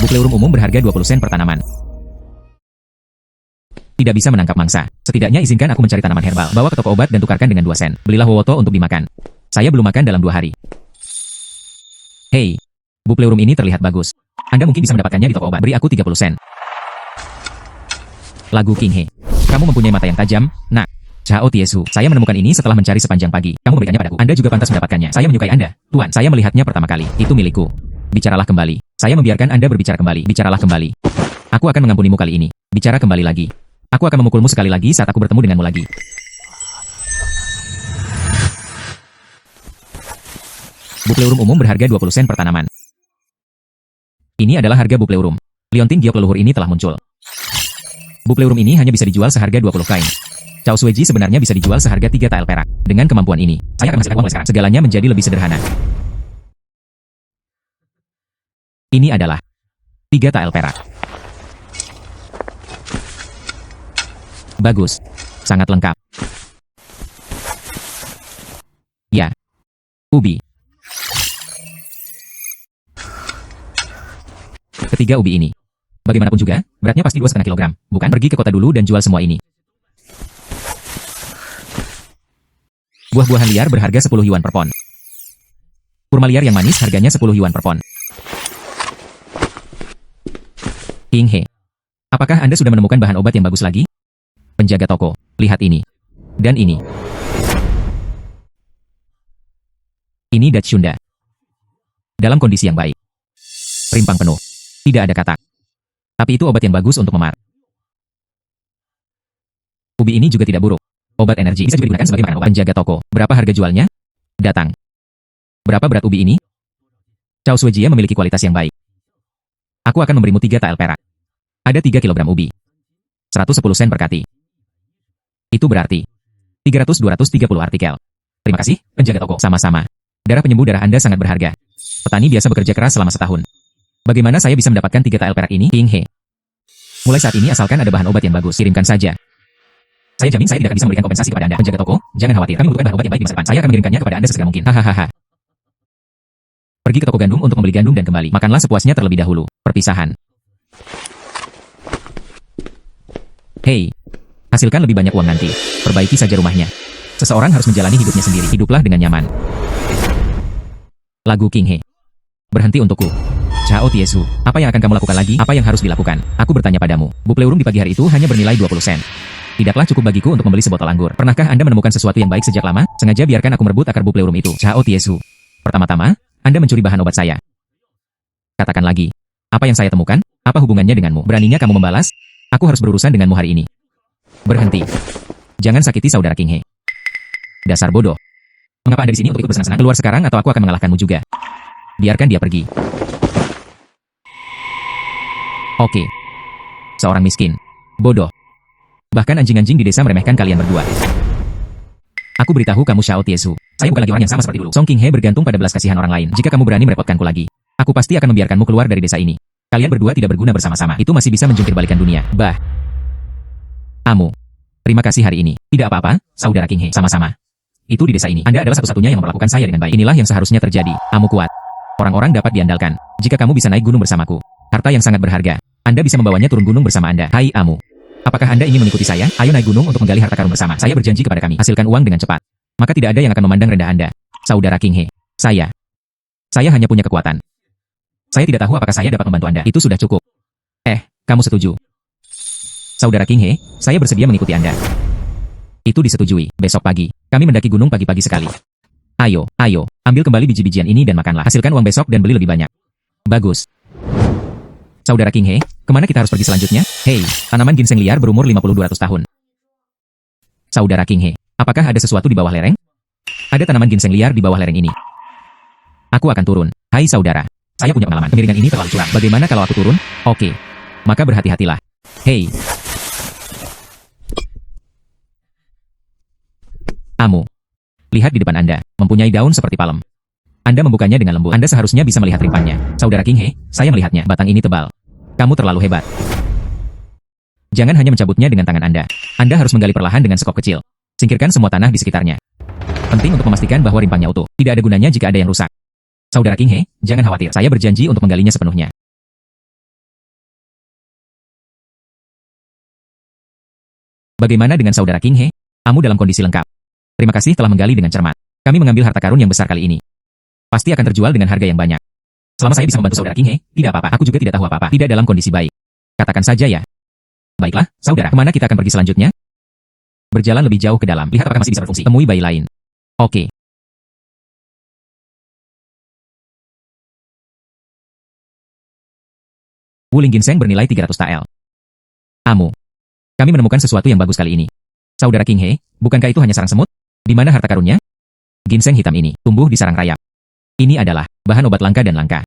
Bupleurum umum berharga 20 sen per tanaman. Tidak bisa menangkap mangsa. Setidaknya izinkan aku mencari tanaman herbal. Bawa ke toko obat dan tukarkan dengan 2 sen. Belilah wowoto untuk dimakan. Saya belum makan dalam 2 hari. Hei, Bupleurum ini terlihat bagus. Anda mungkin bisa mendapatkannya di toko obat. Beri aku 30 sen. Lagu King He. Kamu mempunyai mata yang tajam, nak. Chao Tiesu. Saya menemukan ini setelah mencari sepanjang pagi. Kamu memberikannya padaku. Anda juga pantas mendapatkannya. Saya menyukai Anda. Tuan, saya melihatnya pertama kali. Itu milikku. Bicaralah kembali. Saya membiarkan Anda berbicara kembali. Bicaralah kembali. Aku akan mengampunimu kali ini. Bicara kembali lagi. Aku akan memukulmu sekali lagi saat aku bertemu denganmu lagi. Bupleurum umum berharga 20 sen per tanaman. Ini adalah harga Bupleurum. Liontin giok leluhur ini telah muncul. Bupleurum ini hanya bisa dijual seharga 20 kain. Cao Sueji sebenarnya bisa dijual seharga 3 tael perak. Dengan kemampuan ini, saya akan menghasilkan uang mulai sekarang. Segalanya menjadi lebih sederhana. Ini adalah 3 tael perak. Bagus. Sangat lengkap. Ya. Ubi. Ketiga ubi ini. Bagaimanapun juga, beratnya pasti 2,5 kilogram. Bukan? Pergi ke kota dulu dan jual semua ini. Buah-buahan liar berharga 10 yuan per pon. Kurma liar yang manis harganya 10 yuan per pon. King He. Apakah Anda sudah menemukan bahan obat yang bagus lagi? Penjaga toko, lihat ini. Dan ini. Ini Datsyunda. Dalam kondisi yang baik. Rimpang penuh. Tidak ada katak. Tapi itu obat yang bagus untuk memar. Ubi ini juga tidak buruk. Obat energi bisa juga digunakan sebagai makanan obat. Penjaga toko, berapa harga jualnya? Datang. Berapa berat ubi ini? Cao Suejia memiliki kualitas yang baik. Aku akan memberimu 3 tael perak. Ada 3 kilogram ubi. 110 sen per kati. Itu berarti 300-230 artikel. Terima kasih, penjaga toko. Sama-sama. Darah penyembuh darah Anda sangat berharga. Petani biasa bekerja keras selama setahun. Bagaimana saya bisa mendapatkan 3 tael perak ini? King He. Mulai saat ini asalkan ada bahan obat yang bagus, kirimkan saja. Saya jamin saya tidak akan bisa memberikan kompensasi kepada Anda. Penjaga toko, jangan khawatir. Kami membutuhkan bahan obat yang baik di masa depan. Saya akan mengirimkannya kepada Anda sesegera mungkin. Hahaha. Pergi ke toko gandum untuk membeli gandum dan kembali. Makanlah sepuasnya terlebih dahulu. Perpisahan. Hei. Hasilkan lebih banyak uang nanti. Perbaiki saja rumahnya. Seseorang harus menjalani hidupnya sendiri. Hiduplah dengan nyaman. Lagu King He. Berhenti untukku. Chao Tiesu, apa yang akan kamu lakukan lagi? Apa yang harus dilakukan? Aku bertanya padamu. Bupleurum di pagi hari itu hanya bernilai 20 sen. Tidaklah cukup bagiku untuk membeli sebotol anggur. Pernahkah Anda menemukan sesuatu yang baik sejak lama? Sengaja biarkan aku merebut akar Bupleurum itu. Chao Tiesu. Pertama-tama, Anda mencuri bahan obat saya. Katakan lagi. Apa yang saya temukan? Apa hubungannya denganmu? Beraninya kamu membalas? Aku harus berurusan denganmu hari ini. Berhenti. Jangan sakiti saudara King He. Dasar bodoh. Mengapa Anda di sini untuk ikut bersenang-senang? Keluar sekarang atau aku akan mengalahkanmu juga. Biarkan dia pergi. Oke. Seorang miskin. Bodoh. Bahkan anjing-anjing di desa meremehkan kalian berdua. Aku beritahu kamu Chao Tiesu. Saya bukan lagi orang yang sama seperti dulu. Song King He bergantung pada belas kasihan orang lain. Jika kamu berani merepotkanku lagi, aku pasti akan membiarkanmu keluar dari desa ini. Kalian berdua tidak berguna bersama-sama. Itu masih bisa menjungkir-balikan dunia. Bah. Amu. Terima kasih hari ini. Tidak apa-apa, saudara King He. Sama-sama. Itu di desa ini. Anda adalah satu-satunya yang memperlakukan saya dengan baik. Inilah yang seharusnya terjadi. Amu kuat. Orang-orang dapat diandalkan. Jika kamu bisa naik gunung bersamaku. Harta yang sangat berharga. Anda bisa membawanya turun gunung bersama Anda. Hai Amu. Apakah Anda ingin mengikuti saya? Ayo naik gunung untuk menggali harta karun bersama. Saya berjanji kepada kami. Hasilkan uang dengan cepat. Maka tidak ada yang akan memandang rendah Anda. Saudara King He. Saya hanya punya kekuatan. Saya tidak tahu apakah saya dapat membantu Anda. Itu sudah cukup. Kamu setuju? Saudara King He, saya bersedia mengikuti Anda. Itu disetujui. Besok pagi, kami mendaki gunung pagi-pagi sekali. Ayo, ambil kembali biji-bijian ini dan makanlah. Hasilkan uang besok dan beli lebih banyak. Bagus. Saudara King He, kemana kita harus pergi selanjutnya? Hei, tanaman ginseng liar berumur 50-200 tahun. Saudara King He, apakah ada sesuatu di bawah lereng? Ada tanaman ginseng liar di bawah lereng ini. Aku akan turun. Hai saudara, saya punya pengalaman. Kemiringan ini terlalu curam. Bagaimana kalau aku turun? Oke. Maka berhati-hatilah. Hei. Amu. Lihat di depan Anda, mempunyai daun seperti palem. Anda membukanya dengan lembut. Anda seharusnya bisa melihat rimpangnya. Saudara King He, saya melihatnya. Batang ini tebal. Kamu terlalu hebat. Jangan hanya mencabutnya dengan tangan Anda. Anda harus menggali perlahan dengan sekop kecil. Singkirkan semua tanah di sekitarnya. Penting untuk memastikan bahwa rimpangnya utuh. Tidak ada gunanya jika ada yang rusak. Saudara King He, jangan khawatir. Saya berjanji untuk menggalinya sepenuhnya. Bagaimana dengan saudara King He? Kamu dalam kondisi lengkap. Terima kasih telah menggali dengan cermat. Kami mengambil harta karun yang besar kali ini. Pasti akan terjual dengan harga yang banyak. Selama saya bisa membantu saudara King He, tidak apa-apa. Aku juga tidak tahu apa-apa. Tidak dalam kondisi baik. Katakan saja ya. Baiklah, saudara. Kemana kita akan pergi selanjutnya? Berjalan lebih jauh ke dalam. Lihat apakah masih bisa berfungsi. Temui bayi lain. Oke. Wuling ginseng bernilai 300 tael. Amu. Kami menemukan sesuatu yang bagus kali ini. Saudara King He, bukankah itu hanya sarang semut? Di mana harta karunnya? Ginseng hitam ini tumbuh di sarang rayap. Ini adalah bahan obat langka dan langka.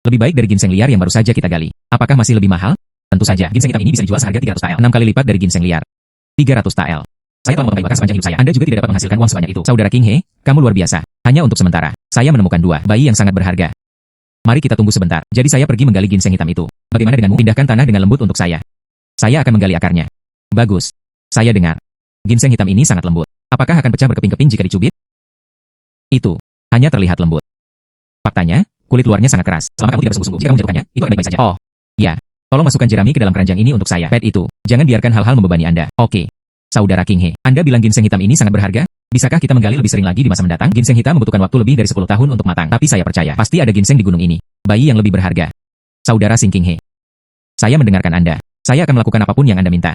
Lebih baik dari ginseng liar yang baru saja kita gali. Apakah masih lebih mahal? Tentu saja, ginseng hitam ini bisa dijual seharga 300 tael. 6 kali lipat dari ginseng liar. 300 tael. Saya telah memotong kayu bakar sepanjang hidup saya. Anda juga tidak dapat menghasilkan uang sebanyak itu. Saudara King He, kamu luar biasa. Hanya untuk sementara, saya menemukan 2 bayi yang sangat berharga. Mari kita tunggu sebentar. Jadi saya pergi menggali ginseng hitam itu. Bagaimana denganmu? Pindahkan tanah dengan lembut untuk saya. Saya akan menggali akarnya. Bagus. Saya dengar. Ginseng hitam ini sangat lembut. Apakah akan pecah berkeping-keping jika dicubit? Itu hanya terlihat lembut. Faktanya, kulit luarnya sangat keras. Selama kamu tidak bersungguh-sungguh, jika kamu menjatuhkannya, itu akan baik-baik saja. Oh, ya. Tolong masukkan jerami ke dalam keranjang ini untuk saya. Pet itu. Jangan biarkan hal-hal membebani Anda. Oke. Saudara King He, Anda bilang ginseng hitam ini sangat berharga? Bisakah kita menggali lebih sering lagi di masa mendatang? Ginseng hitam membutuhkan waktu lebih dari 10 tahun untuk matang. Tapi saya percaya, pasti ada ginseng di gunung ini. Bayi yang lebih berharga. Saudara Sing King He. Saya mendengarkan Anda. Saya akan melakukan apapun yang Anda minta.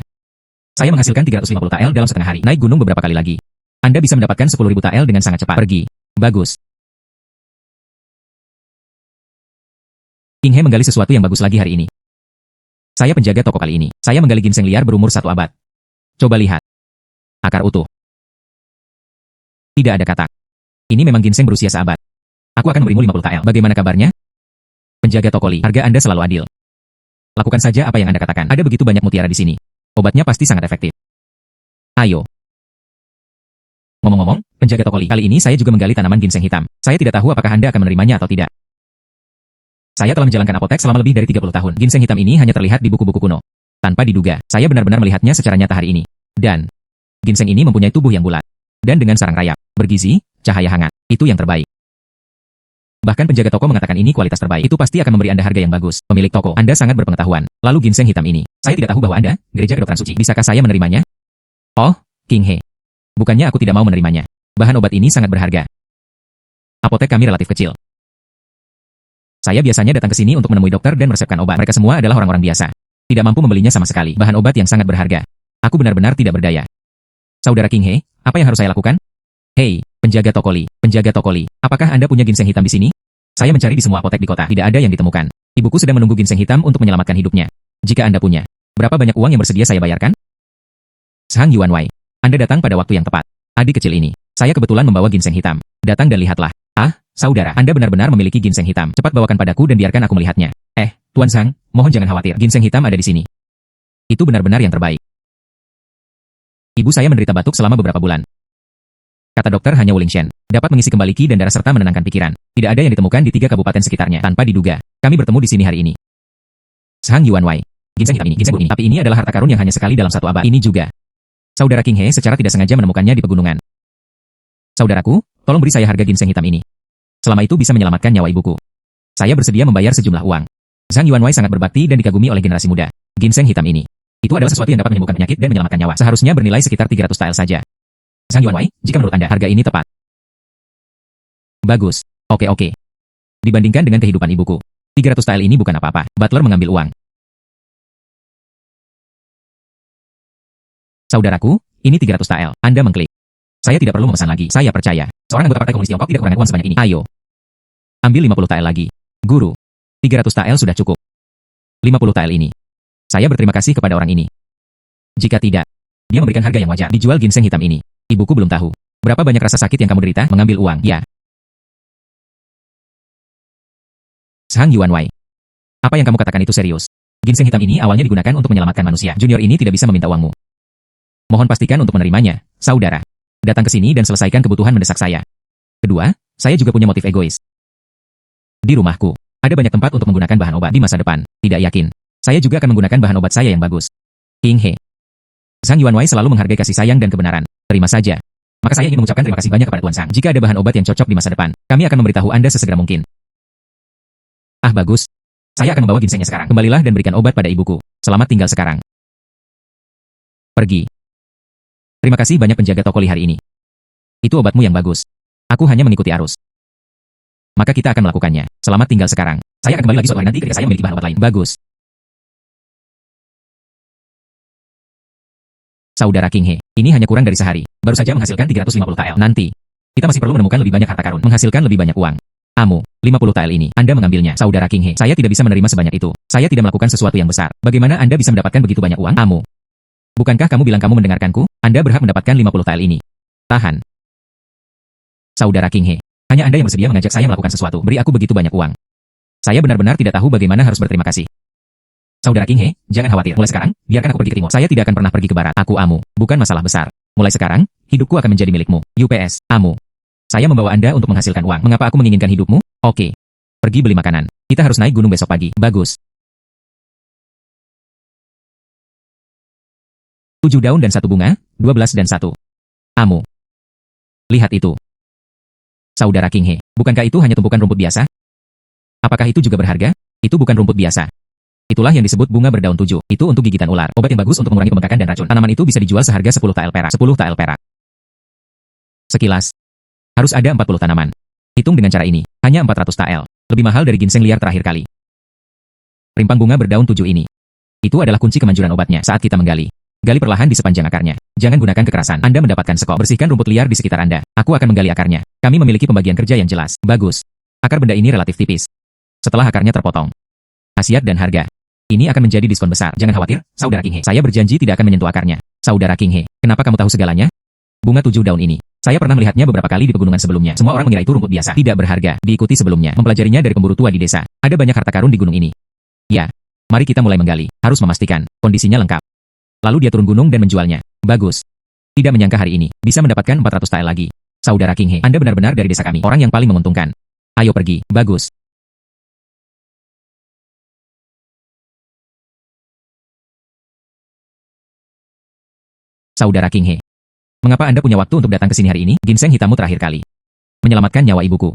Saya menghasilkan 350 tael dalam setengah hari. Naik gunung beberapa kali lagi. Anda bisa mendapatkan 10.000 tael dengan sangat cepat. Pergi. Bagus. King He menggali sesuatu yang bagus lagi hari ini. Saya penjaga toko kali ini. Saya menggali ginseng liar berumur 1 abad. Coba lihat. Akar utuh. Tidak ada katak. Ini memang ginseng berusia seabad. Aku akan memberimu 50 tael. Bagaimana kabarnya? Penjaga toko Li, harga Anda selalu adil. Lakukan saja apa yang Anda katakan. Ada begitu banyak mutiara di sini. Obatnya pasti sangat efektif. Ayo. Ngomong-ngomong, penjaga toko Li, kali ini saya juga menggali tanaman ginseng hitam. Saya tidak tahu apakah Anda akan menerimanya atau tidak. Saya telah menjalankan apotek selama lebih dari 30 tahun. Ginseng hitam ini hanya terlihat di buku-buku kuno. Tanpa diduga, saya benar-benar melihatnya secara nyata hari ini. Dan, ginseng ini mempunyai tubuh yang bulat. Dan dengan sarang rayap, bergizi, cahaya hangat. Itu yang terbaik. Bahkan penjaga toko mengatakan ini kualitas terbaik. Itu pasti akan memberi Anda harga yang bagus. Pemilik toko, Anda sangat berpengetahuan. Lalu ginseng hitam ini. Saya tidak tahu bahwa Anda, gereja kedokteran suci. Bisakah saya menerimanya? Oh, King He. Bukannya aku tidak mau menerimanya. Bahan obat ini sangat berharga. Apotek kami relatif kecil. Saya biasanya datang ke sini untuk menemui dokter dan meresepkan obat. Mereka semua adalah orang-orang biasa. Tidak mampu membelinya sama sekali. Bahan obat yang sangat berharga. Aku benar-benar tidak berdaya. Saudara King He, apa yang harus saya lakukan? Hei, penjaga toko Li, apakah Anda punya ginseng hitam di sini? Saya mencari di semua apotek di kota, tidak ada yang ditemukan. Ibuku sedang menunggu ginseng hitam untuk menyelamatkan hidupnya. Jika Anda punya, berapa banyak uang yang bersedia saya bayarkan? Sang Yuan Wei, Anda datang pada waktu yang tepat. Adik kecil ini, saya kebetulan membawa ginseng hitam. Datang dan lihatlah. Ah, saudara, Anda benar-benar memiliki ginseng hitam. Cepat bawakan padaku dan biarkan aku melihatnya. Tuan Sang, mohon jangan khawatir, ginseng hitam ada di sini. Itu benar-benar yang terbaik. Ibu saya menderita batuk selama beberapa bulan. Kata dokter hanya Wuling Shen dapat mengisi kembali ki dan darah serta menenangkan pikiran. Tidak ada yang ditemukan di 3 kabupaten sekitarnya. Tanpa diduga, kami bertemu di sini hari ini. Sang Yuan Wei, ginseng hitam ini, ginseng ini. Tapi ini adalah harta karun yang hanya sekali dalam 1 abad. Ini juga. Saudara King He secara tidak sengaja menemukannya di pegunungan. Saudaraku, tolong beri saya harga ginseng hitam ini. Selama itu bisa menyelamatkan nyawa ibuku. Saya bersedia membayar sejumlah uang. Sang Yuan Wei sangat berbakti dan dikagumi oleh generasi muda. Ginseng hitam ini. Itu adalah sesuatu yang dapat menyembuhkan penyakit dan menyelamatkan nyawa. Seharusnya bernilai sekitar 300 tael saja. Sang Yuan Wei, jika menurut Anda harga ini tepat. Bagus. Oke. Dibandingkan dengan kehidupan ibuku, 300 tael ini bukan apa-apa. Butler mengambil uang. Saudaraku, ini 300 tael. Anda mengklik. Saya tidak perlu memesan lagi. Saya percaya. Seorang anggota Partai Komunis Tiongkok tidak kekurangan uang sebanyak ini. Ayo. Ambil 50 tael lagi. Guru. 300 tael sudah cukup. 50 tael ini. Saya berterima kasih kepada orang ini. Jika tidak, dia memberikan harga yang wajar. Dijual ginseng hitam ini. Ibuku belum tahu. Berapa banyak rasa sakit yang kamu derita? Mengambil uang. Ya. Sang Yuan Wei. Apa yang kamu katakan itu serius? Ginseng hitam ini awalnya digunakan untuk menyelamatkan manusia. Junior ini tidak bisa meminta uangmu. Mohon pastikan untuk menerimanya, saudara. Datang ke sini dan selesaikan kebutuhan mendesak saya. Kedua, saya juga punya motif egois. Di rumahku, ada banyak tempat untuk menggunakan bahan obat di masa depan. Tidak yakin. Saya juga akan menggunakan bahan obat saya yang bagus. King He. Sang Yuan Wei selalu menghargai kasih sayang dan kebenaran. Terima saja. Maka saya ingin mengucapkan terima kasih banyak kepada Tuan Sang. Jika ada bahan obat yang cocok di masa depan, kami akan memberitahu Anda sesegera mungkin. Ah bagus. Saya akan membawa ginsengnya sekarang. Kembalilah dan berikan obat pada ibuku. Selamat tinggal sekarang. Pergi. Terima kasih banyak penjaga toko li hari ini. Itu obatmu yang bagus. Aku hanya mengikuti arus. Maka kita akan melakukannya. Selamat tinggal sekarang. Saya akan kembali lagi suatu hari nanti ketika saya memiliki bahan obat lain. Bagus. Saudara King He, ini hanya kurang dari sehari. Baru saja menghasilkan 350 TL. Nanti, kita masih perlu menemukan lebih banyak harta karun. Menghasilkan lebih banyak uang. Amu, 50 TL ini, Anda mengambilnya. Saudara King He, saya tidak bisa menerima sebanyak itu. Saya tidak melakukan sesuatu yang besar. Bagaimana Anda bisa mendapatkan begitu banyak uang? Amu. Bukankah kamu bilang kamu mendengarkanku? Anda berhak mendapatkan 50 TL ini. Tahan. Saudara King He, hanya Anda yang bersedia mengajak saya melakukan sesuatu. Beri aku begitu banyak uang. Saya benar-benar tidak tahu bagaimana harus berterima kasih. Saudara King He, jangan khawatir. Mulai sekarang, biarkan aku pergi ke timur. Saya tidak akan pernah pergi ke barat. Aku Amu, bukan masalah besar. Mulai sekarang, hidupku akan menjadi milikmu. UPS, Amu. Saya membawa Anda untuk menghasilkan uang. Mengapa aku menginginkan hidupmu? Oke. Pergi beli makanan. Kita harus naik gunung besok pagi. Bagus. 7 daun dan 1 bunga, 12 dan 1. Amu. Lihat itu. Saudara King He, bukankah itu hanya tumpukan rumput biasa? Apakah itu juga berharga? Itu bukan rumput biasa. Itulah yang disebut bunga berdaun 7. Itu untuk gigitan ular. Obat yang bagus untuk mengurangi pembengkakan dan racun. Tanaman itu bisa dijual seharga 10 TL perak. 10 TL perak. Sekilas, harus ada 40 tanaman. Hitung dengan cara ini, hanya 400 TL. Lebih mahal dari ginseng liar terakhir kali. Rimpang bunga berdaun 7 ini. Itu adalah kunci kemanjuran obatnya saat kita menggali. Gali perlahan di sepanjang akarnya. Jangan gunakan kekerasan. Anda mendapatkan sekop. Bersihkan rumput liar di sekitar Anda. Aku akan menggali akarnya. Kami memiliki pembagian kerja yang jelas. Bagus. Akar benda ini relatif tipis. Setelah akarnya terpotong. Khasiat dan harga. Ini akan menjadi diskon besar. Jangan khawatir, Saudara King He. Saya berjanji tidak akan menyentuh akarnya. Saudara King He, kenapa kamu tahu segalanya? Bunga 7 daun ini. Saya pernah melihatnya beberapa kali di pegunungan sebelumnya. Semua orang mengira itu rumput biasa. Tidak berharga. Diikuti sebelumnya. Mempelajarinya dari pemburu tua di desa. Ada banyak harta karun di gunung ini. Ya. Mari kita mulai menggali. Harus memastikan kondisinya lengkap. Lalu dia turun gunung dan menjualnya. Bagus. Tidak menyangka hari ini bisa mendapatkan 400 TL lagi. Saudara King He, Anda benar-benar dari desa kami. Orang yang paling menguntungkan. Ayo pergi. Bagus. Saudara King He, mengapa Anda punya waktu untuk datang ke sini hari ini? Ginseng hitammu terakhir kali menyelamatkan nyawa ibuku.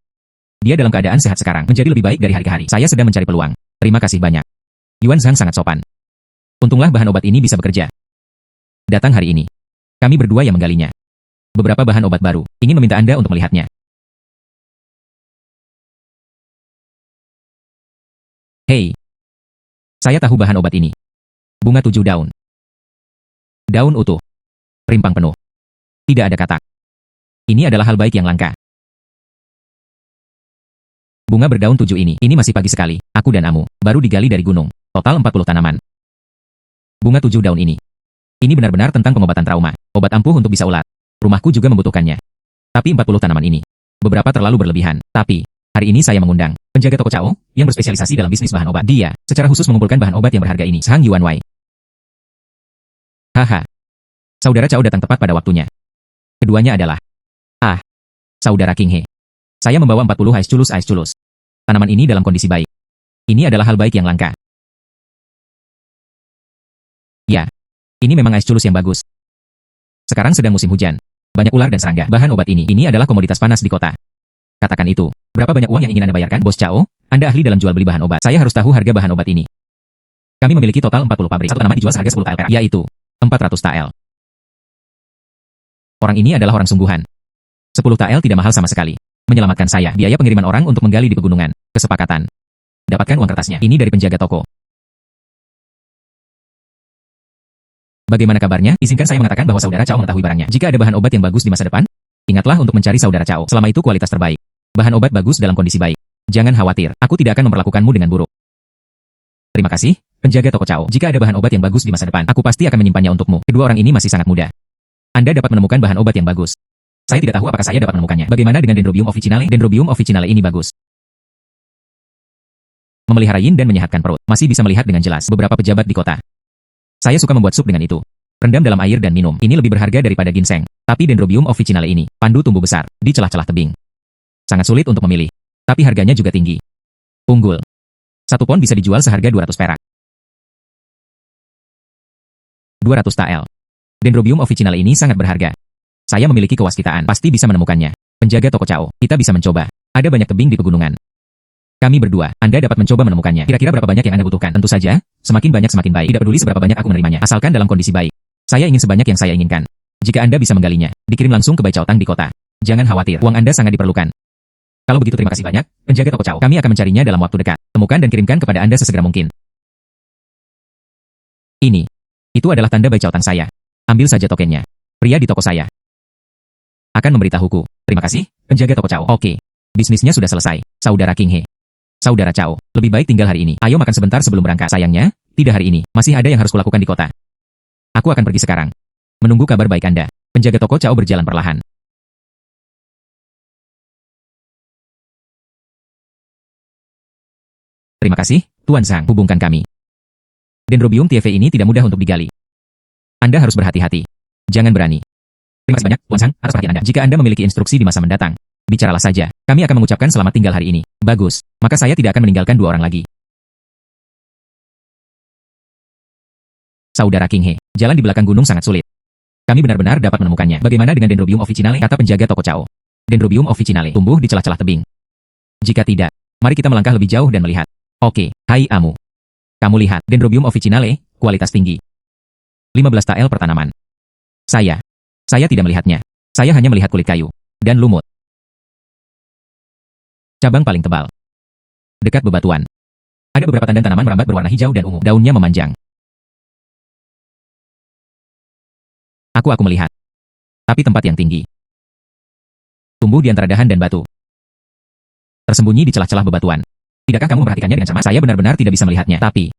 Dia dalam keadaan sehat sekarang, menjadi lebih baik dari hari ke hari. Saya sedang mencari peluang. Terima kasih banyak. Yuan Zhang sangat sopan. Untunglah bahan obat ini bisa bekerja. Datang hari ini. Kami berdua yang menggalinya. Beberapa bahan obat baru. Ingin meminta Anda untuk melihatnya. Hei. Saya tahu bahan obat ini. Bunga 7 daun. Daun utuh. Rimpang penuh. Tidak ada katak. Ini adalah hal baik yang langka. Bunga berdaun 7 ini masih pagi sekali. Aku dan Amu, baru digali dari gunung. Total 40 tanaman. Bunga 7 daun ini. Ini benar-benar tentang pengobatan trauma. Obat ampuh untuk bisa ulat. Rumahku juga membutuhkannya. Tapi 40 tanaman ini. Beberapa terlalu berlebihan. Tapi, hari ini saya mengundang penjaga toko Cao, yang berspesialisasi dalam bisnis bahan obat. Dia, secara khusus mengumpulkan bahan obat yang berharga ini. Sang Yuan Wei. Haha. Saudara Cao datang tepat pada waktunya. Keduanya adalah Saudara King He. Saya membawa 40 ais culus. Tanaman ini dalam kondisi baik. Ini adalah hal baik yang langka. Ya, ini memang ais culus yang bagus. Sekarang sedang musim hujan. Banyak ular dan serangga. Bahan obat ini adalah komoditas panas di kota. Katakan itu. Berapa banyak uang yang ingin Anda bayarkan? Bos Cao, Anda ahli dalam jual beli bahan obat. Saya harus tahu harga bahan obat ini. Kami memiliki total 40 pabrik. Satu tanaman dijual seharga 10 TL perak, yaitu 400 TL. Orang ini adalah orang sungguhan. 10 TL tidak mahal sama sekali. Menyelamatkan saya. Biaya pengiriman orang untuk menggali di pegunungan. Kesepakatan. Dapatkan uang kertasnya. Ini dari penjaga toko. Bagaimana kabarnya? Izinkan saya mengatakan bahwa Saudara Cao mengetahui barangnya. Jika ada bahan obat yang bagus di masa depan, ingatlah untuk mencari Saudara Cao. Selama itu kualitas terbaik. Bahan obat bagus dalam kondisi baik. Jangan khawatir. Aku tidak akan memperlakukanmu dengan buruk. Terima kasih, penjaga toko Cao. Jika ada bahan obat yang bagus di masa depan, aku pasti akan menyimpannya untukmu. Kedua orang ini masih sangat muda. Anda dapat menemukan bahan obat yang bagus. Saya tidak tahu apakah saya dapat menemukannya. Bagaimana dengan Dendrobium officinale? Dendrobium officinale ini bagus. Memelihara yin dan menyehatkan perut. Masih bisa melihat dengan jelas beberapa pejabat di kota. Saya suka membuat sup dengan itu. Rendam dalam air dan minum. Ini lebih berharga daripada ginseng. Tapi Dendrobium officinale ini, pandu tumbuh besar, di celah-celah tebing. Sangat sulit untuk memilih. Tapi harganya juga tinggi. Unggul. Satu pon bisa dijual seharga 200 perak. 200 TL. Dendrobium officinale ini sangat berharga. Saya memiliki kewaskitaan, pasti bisa menemukannya. Penjaga toko Cao, kita bisa mencoba. Ada banyak tebing di pegunungan. Kami berdua, Anda dapat mencoba menemukannya. Kira-kira berapa banyak yang Anda butuhkan? Tentu saja, semakin banyak semakin baik. Tidak peduli seberapa banyak aku menerimanya, asalkan dalam kondisi baik. Saya ingin sebanyak yang saya inginkan. Jika Anda bisa menggalinya, dikirim langsung ke Bai Chao Tang di kota. Jangan khawatir, uang Anda sangat diperlukan. Kalau begitu terima kasih banyak, penjaga toko Chao. Kami akan mencarinya dalam waktu dekat. Temukan dan kirimkan kepada Anda sesegera mungkin. Ini. Itu adalah tanda Bai Chao Tang saya. Ambil saja tokennya. Pria di toko saya akan memberitahuku. Terima kasih, penjaga toko Chao. Oke. Bisnisnya sudah selesai, Saudara King He. Saudara Chao, lebih baik tinggal hari ini. Ayo makan sebentar sebelum berangkat. Sayangnya, tidak hari ini. Masih ada yang harus kulakukan di kota. Aku akan pergi sekarang. Menunggu kabar baik Anda. Penjaga toko Chao berjalan perlahan. Terima kasih, Tuan Zhang. Hubungkan kami. Dendrobium TV ini tidak mudah untuk digali. Anda harus berhati-hati. Jangan berani. Terima kasih banyak, Tuan Zhang, atas perhatian Anda. Jika Anda memiliki instruksi di masa mendatang, bicaralah saja. Kami akan mengucapkan selamat tinggal hari ini. Bagus, maka saya tidak akan meninggalkan dua orang lagi. Saudara King He, jalan di belakang gunung sangat sulit. Kami benar-benar dapat menemukannya. Bagaimana dengan Dendrobium officinale? Kata penjaga toko Chao. Dendrobium officinale tumbuh di celah-celah tebing. Jika tidak, mari kita melangkah lebih jauh dan melihat. Oke, hai Amu. Kamu lihat, Dendrobium officinale, kualitas tinggi. 15 tael per tanaman. Saya tidak melihatnya. Saya hanya melihat kulit kayu dan lumut. Cabang paling tebal. Dekat bebatuan. Ada beberapa tanda tanaman merambat berwarna hijau dan ungu. Daunnya memanjang. Aku melihat. Tapi tempat yang tinggi. Tumbuh di antara dahan dan batu. Tersembunyi di celah-celah bebatuan. Tidakkah kamu memperhatikannya dengan cermat? Saya benar-benar tidak bisa melihatnya. Tapi,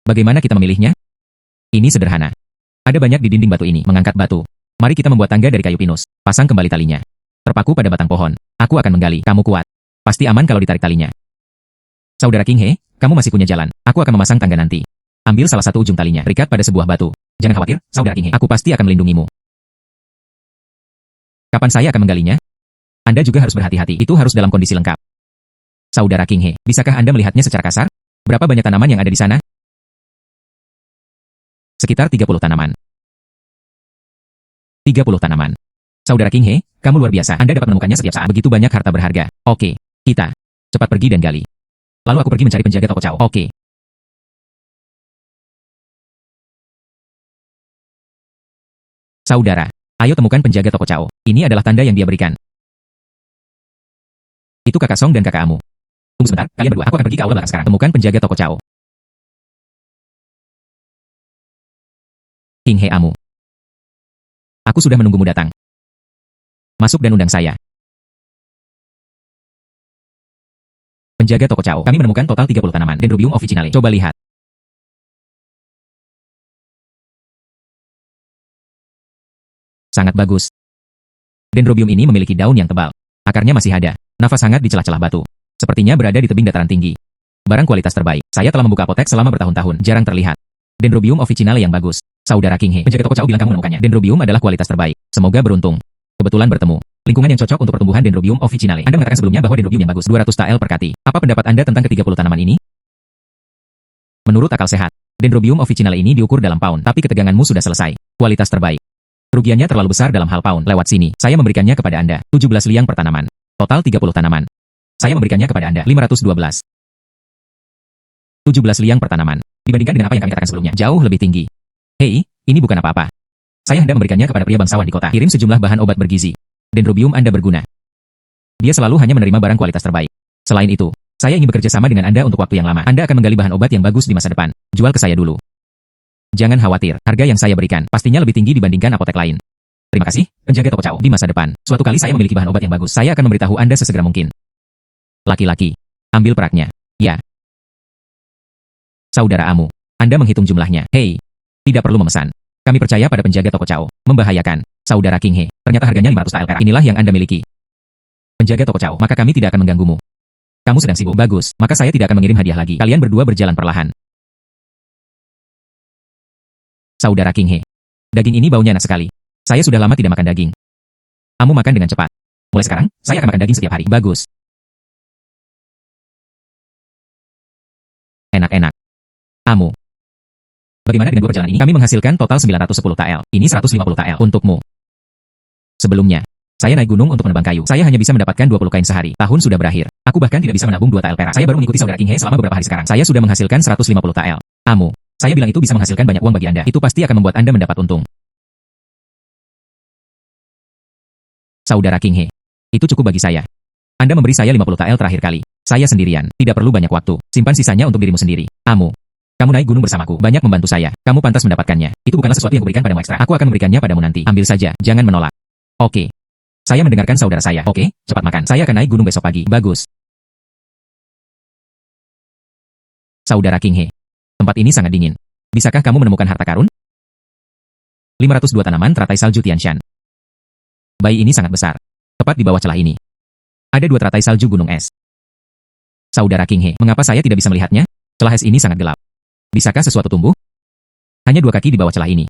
bagaimana kita memilihnya? Ini sederhana. Ada banyak di dinding batu ini. Mengangkat batu. Mari kita membuat tangga dari kayu pinus. Pasang kembali talinya. Terpaku pada batang pohon. Aku akan menggali. Kamu kuat. Pasti aman kalau ditarik talinya. Saudara King He, kamu masih punya jalan. Aku akan memasang tangga nanti. Ambil salah satu ujung talinya. Terikat pada sebuah batu. Jangan khawatir, Saudara King He. Aku pasti akan melindungimu. Kapan saya akan menggalinya? Anda juga harus berhati-hati. Itu harus dalam kondisi lengkap. Saudara King He, bisakah Anda melihatnya secara kasar? Berapa banyak tanaman yang ada di sana? Sekitar 30 tanaman. 30 tanaman. Saudara King He, kamu luar biasa. Anda dapat menemukannya setiap saat. Begitu banyak harta berharga. Oke, kita cepat pergi dan gali. Lalu aku pergi mencari penjaga toko Chao. Oke. Saudara, ayo temukan penjaga toko Chao. Ini adalah tanda yang dia berikan. Itu kakak Song dan kakak Amu. Tunggu sebentar, kalian berdua. Aku akan pergi ke aula belakang sekarang. Temukan penjaga toko Chao. King He Amu. Aku sudah menunggumu datang. Masuk dan undang saya. Penjaga toko Chao. Kami menemukan total 30 tanaman. Dendrobium officinale. Coba lihat. Sangat bagus. Dendrobium ini memiliki daun yang tebal. Akarnya masih ada. Nafas hangat di celah-celah batu. Sepertinya berada di tebing dataran tinggi. Barang kualitas terbaik. Saya telah membuka apotek selama bertahun-tahun. Jarang terlihat. Dendrobium officinale yang bagus. Saudara King He, penjaga toko Chao bilang kamu menemukannya. Dendrobium adalah kualitas terbaik. Semoga beruntung. Kebetulan bertemu. Lingkungan yang cocok untuk pertumbuhan Dendrobium officinale. Anda mengatakan sebelumnya bahwa Dendrobium yang bagus 200 tael per kati. Apa pendapat Anda tentang ke-30 tanaman ini? Menurut akal sehat, Dendrobium officinale ini diukur dalam pound, tapi keteganganmu sudah selesai. Kualitas terbaik. Kerugiannya terlalu besar dalam hal pound. Lewat sini, saya memberikannya kepada Anda. 17 liang per tanaman. Total 30 tanaman. Saya memberikannya kepada Anda. 512. 17 liang per tanaman. Dibandingkan dengan apa yang kami katakan sebelumnya, jauh lebih tinggi. Hei, ini bukan apa-apa. Saya hendak memberikannya kepada pria bangsawan di kota. Kirim sejumlah bahan obat bergizi. Dendrobium Anda berguna. Dia selalu hanya menerima barang kualitas terbaik. Selain itu, saya ingin bekerja sama dengan Anda untuk waktu yang lama. Anda akan menggali bahan obat yang bagus di masa depan. Jual ke saya dulu. Jangan khawatir, harga yang saya berikan pastinya lebih tinggi dibandingkan apotek lain. Terima kasih, penjaga toko Chao. Di masa depan, suatu kali saya memiliki bahan obat yang bagus. Saya akan memberitahu Anda sesegera mungkin. Laki-laki, ambil peraknya. Ya. Saudara Amu, Anda menghitung jumlahnya. Hei, tidak perlu memesan. Kami percaya pada penjaga toko Chao. Membahayakan. Saudara King He, ternyata harganya 500 tael perak. Inilah yang Anda miliki. Penjaga toko Chao, maka kami tidak akan mengganggumu. Kamu sedang sibuk. Bagus, maka saya tidak akan mengirim hadiah lagi. Kalian berdua berjalan perlahan. Saudara King He, daging ini baunya enak sekali. Saya sudah lama tidak makan daging. Kamu makan dengan cepat. Mulai sekarang, saya akan makan daging setiap hari. Bagus. Enak-enak. Amu. Bagaimana dengan 2 perjalanan ini? Kami menghasilkan total 910 tael. Ini 150 tael untukmu. Sebelumnya, saya naik gunung untuk menebang kayu. Saya hanya bisa mendapatkan 20 kain sehari. Tahun sudah berakhir. Aku bahkan tidak bisa menabung 2 tael perak. Saya baru mengikuti saudara King He selama beberapa hari sekarang. Saya sudah menghasilkan 150 tael. Amu. Saya bilang itu bisa menghasilkan banyak uang bagi Anda. Itu pasti akan membuat Anda mendapat untung. Saudara King He. Itu cukup bagi saya. Anda memberi saya 50 TL terakhir kali. Saya sendirian, tidak perlu banyak waktu. Simpan sisanya untuk dirimu sendiri. Kamu naik gunung bersamaku, banyak membantu saya. Kamu pantas mendapatkannya. Itu bukanlah sesuatu yang kuberikan padamu ekstra. Aku akan memberikannya padamu nanti. Ambil saja, jangan menolak. Oke. Saya mendengarkan saudara saya. Oke, cepat makan. Saya akan naik gunung besok pagi. Bagus. Saudara King He. Tempat ini sangat dingin. Bisakah kamu menemukan harta karun? 502 tanaman teratai salju Tianshan. Bayi ini sangat besar. Tepat di bawah celah ini. Ada 2 teratai salju gunung es. Saudara King He, mengapa saya tidak bisa melihatnya? Celah es ini sangat gelap. Bisakah sesuatu tumbuh? Hanya 2 kaki di bawah celah ini.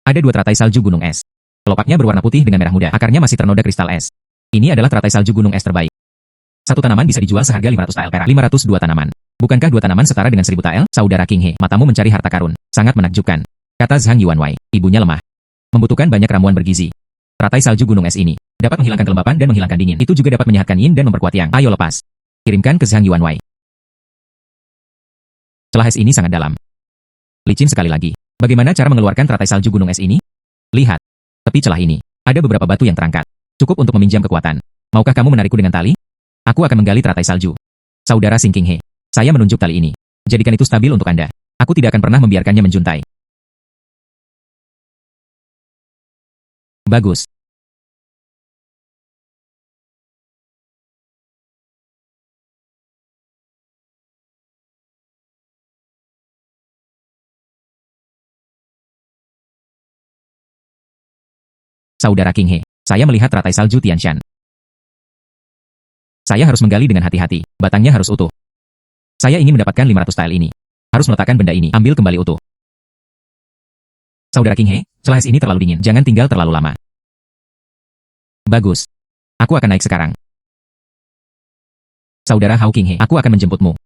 Ada 2 teratai salju gunung es. Kelopaknya berwarna putih dengan merah muda. Akarnya masih ternoda kristal es. Ini adalah teratai salju gunung es terbaik. Satu tanaman bisa dijual seharga 500 tael perak. 502 tanaman. Bukankah 2 tanaman setara dengan 1000 tael? Saudara King He, matamu mencari harta karun. Sangat menakjubkan. Kata Zhang Yuanwei. Ibunya lemah. Membutuhkan banyak ramuan bergizi. Teratai salju gunung es ini dapat menghilangkan kelembapan dan menghilangkan dingin. Itu juga dapat menyehatkan yin dan memperkuat yang. Ayo lepas. Kirimkan ke Zhang Yuanwei. Celah es ini sangat dalam. Licin sekali lagi. Bagaimana cara mengeluarkan teratai salju gunung es ini? Lihat. Tepi celah ini. Ada beberapa batu yang terangkat. Cukup untuk meminjam kekuatan. Maukah kamu menarikku dengan tali? Aku akan menggali teratai salju. Saudara Sing King He. Saya menunjuk tali ini. Jadikan itu stabil untuk Anda. Aku tidak akan pernah membiarkannya menjuntai. Bagus. Saudara King He, saya melihat teratai salju Tianshan. Saya harus menggali dengan hati-hati, batangnya harus utuh. Saya ingin mendapatkan 500 tael ini. Harus meletakkan benda ini, ambil kembali utuh. Saudara King He, celah es ini terlalu dingin, jangan tinggal terlalu lama. Bagus. Aku akan naik sekarang. Saudara Hao King He, aku akan menjemputmu.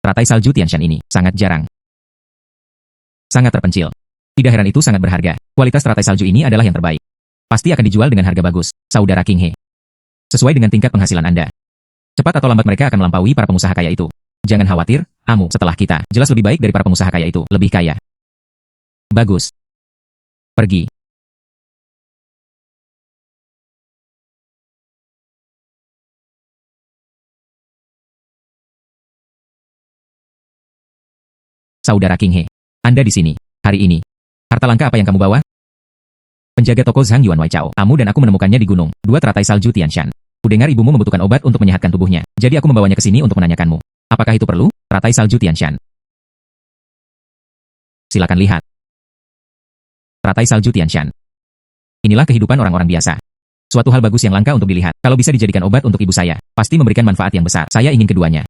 Teratai salju Tianshan ini sangat jarang. Sangat terpencil. Tidak heran itu sangat berharga. Kualitas teratai salju ini adalah yang terbaik. Pasti akan dijual dengan harga bagus, Saudara King He. Sesuai dengan tingkat penghasilan Anda. Cepat atau lambat mereka akan melampaui para pengusaha kaya itu. Jangan khawatir, setelah kita, jelas lebih baik dari para pengusaha kaya itu, lebih kaya. Bagus. Pergi. Saudara King He, Anda di sini, hari ini. Harta langka apa yang kamu bawa? Penjaga toko Zhang Yuanwei Chao. Kamu dan aku menemukannya di gunung, 2 teratai salju Tianshan. Kudengar ibumu membutuhkan obat untuk menyehatkan tubuhnya, jadi aku membawanya ke sini untuk menanyakanmu. Apakah itu perlu? Teratai salju Tianshan. Silakan lihat. Teratai salju Tianshan. Inilah kehidupan orang-orang biasa. Suatu hal bagus yang langka untuk dilihat. Kalau bisa dijadikan obat untuk ibu saya, pasti memberikan manfaat yang besar. Saya ingin keduanya.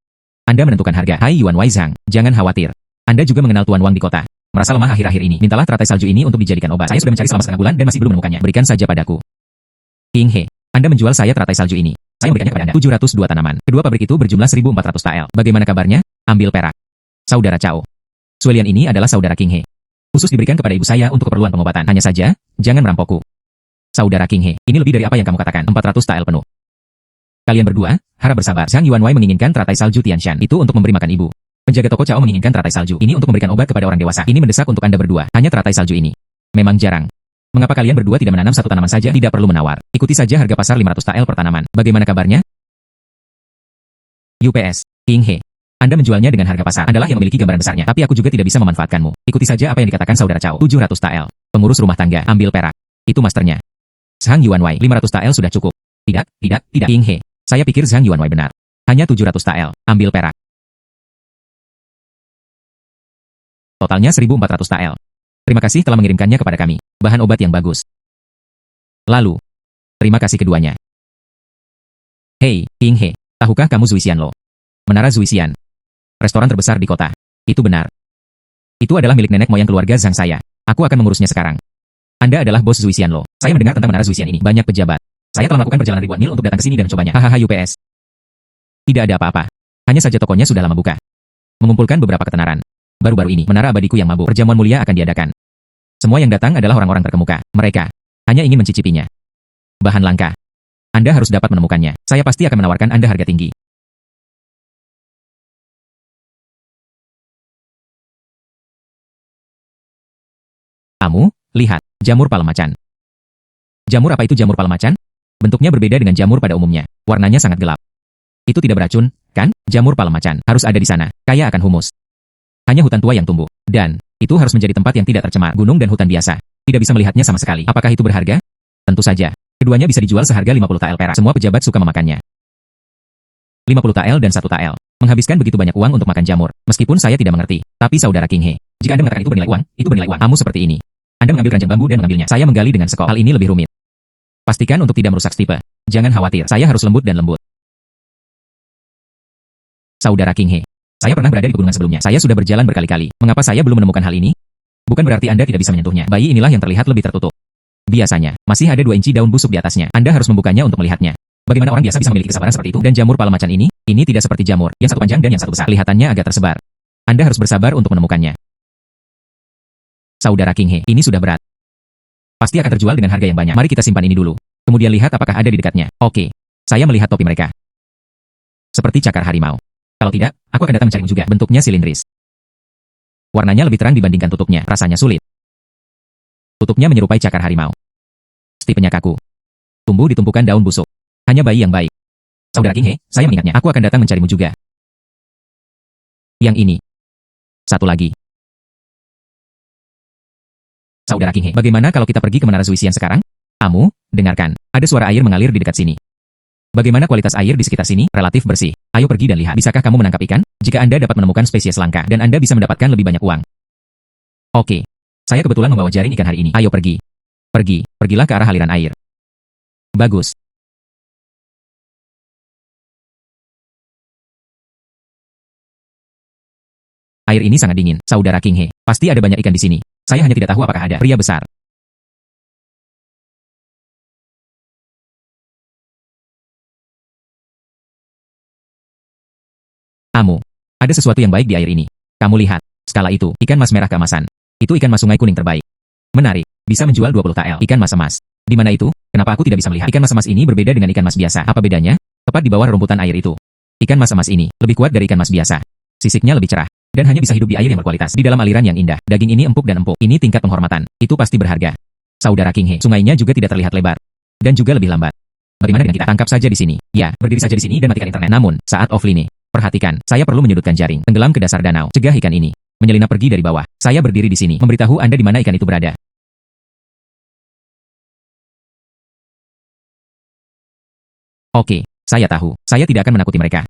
Anda menentukan harga. Hai Yuanwei Zhang, jangan khawatir. Anda juga mengenal Tuan Wang di kota. Merasa lemah akhir-akhir ini. Mintalah teratai salju ini untuk dijadikan obat. Saya sudah mencari selama setengah bulan dan masih belum menemukannya. Berikan saja padaku. King He, Anda menjual saya teratai salju ini. Saya memberikannya kepada Anda. 702 tanaman. Kedua pabrik itu berjumlah 1.400 tael. Bagaimana kabarnya? Ambil perak. Saudara Chao. Suelian ini adalah saudara King He. Khusus diberikan kepada ibu saya untuk keperluan pengobatan. Hanya saja, jangan merampokku. Saudara King He, ini lebih dari apa yang kamu katakan. 400 tael penuh. Kalian berdua, harap bersabar. Zhang Yuanwei menginginkan teratai salju Tianshan. Itu untuk memberi makan ibu. Penjaga toko Chao menginginkan teratai salju. Ini untuk memberikan obat kepada orang dewasa. Ini mendesak untuk Anda berdua. Hanya teratai salju ini. Memang jarang. Mengapa kalian berdua tidak menanam satu tanaman saja? Tidak perlu menawar. Ikuti saja harga pasar 500 tael per tanaman. Bagaimana kabarnya? UPS. King He. Anda menjualnya dengan harga pasar. Adalah yang memiliki gambaran besarnya. Tapi aku juga tidak bisa memanfaatkanmu. Ikuti saja apa yang dikatakan saudara Chao. 700 tael. Pengurus rumah tangga. Ambil perak. Itu masternya. Zhang Yuanwei. 500 tael sudah cukup. Tidak. King He. Saya pikir Zhang Yuanwei benar. Hanya 700 tael. Ambil perak. Totalnya 1.400 tael. Terima kasih telah mengirimkannya kepada kami. Bahan obat yang bagus. Lalu, terima kasih keduanya. Hei, King He, tahukah kamu Zuisian Lo? Menara Zuisian. Restoran terbesar di kota. Itu benar. Itu adalah milik nenek moyang keluarga Zhang saya. Aku akan mengurusnya sekarang. Anda adalah bos Zuisian Lo. Saya mendengar tentang menara Zuisian ini. Banyak pejabat. Saya telah melakukan perjalanan ribuan mil untuk datang ke sini dan mencobanya. Hahaha UPS. Tidak ada apa-apa. Hanya saja tokonya sudah lama buka. Mengumpulkan beberapa ketenaran. Baru-baru ini, menara abadiku yang mabuk. Perjamuan mulia akan diadakan. Semua yang datang adalah orang-orang terkemuka. Mereka hanya ingin mencicipinya. Bahan langka. Anda harus dapat menemukannya. Saya pasti akan menawarkan Anda harga tinggi. Amu, lihat, jamur palem macan. Jamur apa itu jamur palem macan? Bentuknya berbeda dengan jamur pada umumnya. Warnanya sangat gelap. Itu tidak beracun, kan? Jamur palem macan harus ada di sana, kaya akan humus. Hanya hutan tua yang tumbuh. Dan, itu harus menjadi tempat yang tidak tercemar. Gunung dan hutan biasa. Tidak bisa melihatnya sama sekali. Apakah itu berharga? Tentu saja. Keduanya bisa dijual seharga 50 tael perak. Semua pejabat suka memakannya. 50 tael dan 1 tael. Menghabiskan begitu banyak uang untuk makan jamur. Meskipun saya tidak mengerti. Tapi saudara King He, jika Anda mengatakan itu bernilai uang. Kamu seperti ini. Anda mengambil keranjang bambu dan mengambilnya. Saya menggali dengan sekop. Hal ini lebih rumit. Pastikan untuk tidak merusak stipe. Jangan khawatir, saya harus lembut dan lembut. Saudara King He, saya pernah berada di pegunungan sebelumnya. Saya sudah berjalan berkali-kali. Mengapa saya belum menemukan hal ini? Bukan berarti Anda tidak bisa menyentuhnya. Bayi inilah yang terlihat lebih tertutup. Biasanya, masih ada 2 inci daun busuk di atasnya. Anda harus membukanya untuk melihatnya. Bagaimana orang biasa bisa memiliki kesabaran seperti itu? Dan jamur palem macan ini tidak seperti jamur. Yang satu panjang dan yang satu besar. Kelihatannya agak tersebar. Anda harus bersabar untuk menemukannya. Saudara King He, ini sudah berat. Pasti akan terjual dengan harga yang banyak. Mari kita simpan ini dulu. Kemudian lihat apakah ada di dekatnya. Oke. Saya melihat topi mereka. Seperti cakar harimau. Kalau tidak, aku akan datang mencarimu juga. Bentuknya silindris. Warnanya lebih terang dibandingkan tutupnya. Rasanya sulit. Tutupnya menyerupai cakar harimau. Stipenya kaku. Tumbuh di tumpukan daun busuk. Hanya bayi yang baik. Saudara King He, saya mengingatnya. Aku akan datang mencarimu juga. Yang ini. Satu lagi. Saudara King He, bagaimana kalau kita pergi ke Menara Zuisian sekarang? Amu, dengarkan. Ada suara air mengalir di dekat sini. Bagaimana kualitas air di sekitar sini? Relatif bersih. Ayo pergi dan lihat. Bisakah kamu menangkap ikan? Jika Anda dapat menemukan spesies langka, dan Anda bisa mendapatkan lebih banyak uang. Oke. Saya kebetulan membawa jaring ikan hari ini. Ayo pergi. Pergilah ke arah aliran air. Bagus. Air ini sangat dingin. Saudara King He, pasti ada banyak ikan di sini. Saya hanya tidak tahu apakah ada pria besar. Amu, ada sesuatu yang baik di air ini. Kamu lihat, skala itu, ikan mas merah keemasan. Itu ikan mas sungai kuning terbaik. Menarik, bisa menjual 20 tael. Ikan mas emas. Di mana itu? Kenapa aku tidak bisa melihat? Ikan mas emas ini berbeda dengan ikan mas biasa. Apa bedanya? Tepat di bawah rumputan air itu. Ikan mas emas ini lebih kuat dari ikan mas biasa. Sisiknya lebih cerah. Dan hanya bisa hidup di air yang berkualitas. Di dalam aliran yang indah. Daging ini empuk dan empuk. Ini tingkat penghormatan. Itu pasti berharga. Saudara King He, sungainya juga tidak terlihat lebar. Dan juga lebih lambat. Bagaimana dengan kita? Tangkap saja di sini. Ya, berdiri saja di sini dan matikan internet. Namun, saat offline, perhatikan, saya perlu menyudutkan jaring. Tenggelam ke dasar danau. Cegah ikan ini menyelinap pergi dari bawah. Saya berdiri di sini, memberitahu Anda di mana ikan itu berada. Oke, saya tahu. Saya tidak akan menakuti mereka.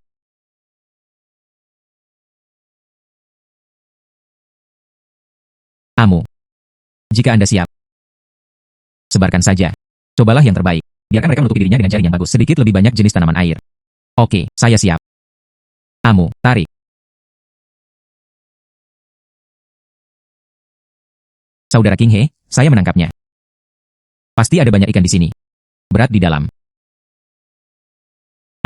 Amu, jika Anda siap, sebarkan saja. Cobalah yang terbaik. Biarkan mereka menutupi dirinya dengan jaring yang bagus. Sedikit lebih banyak jenis tanaman air. Oke, saya siap. Amu, tarik. Saudara King He, saya menangkapnya. Pasti ada banyak ikan di sini. Berat di dalam.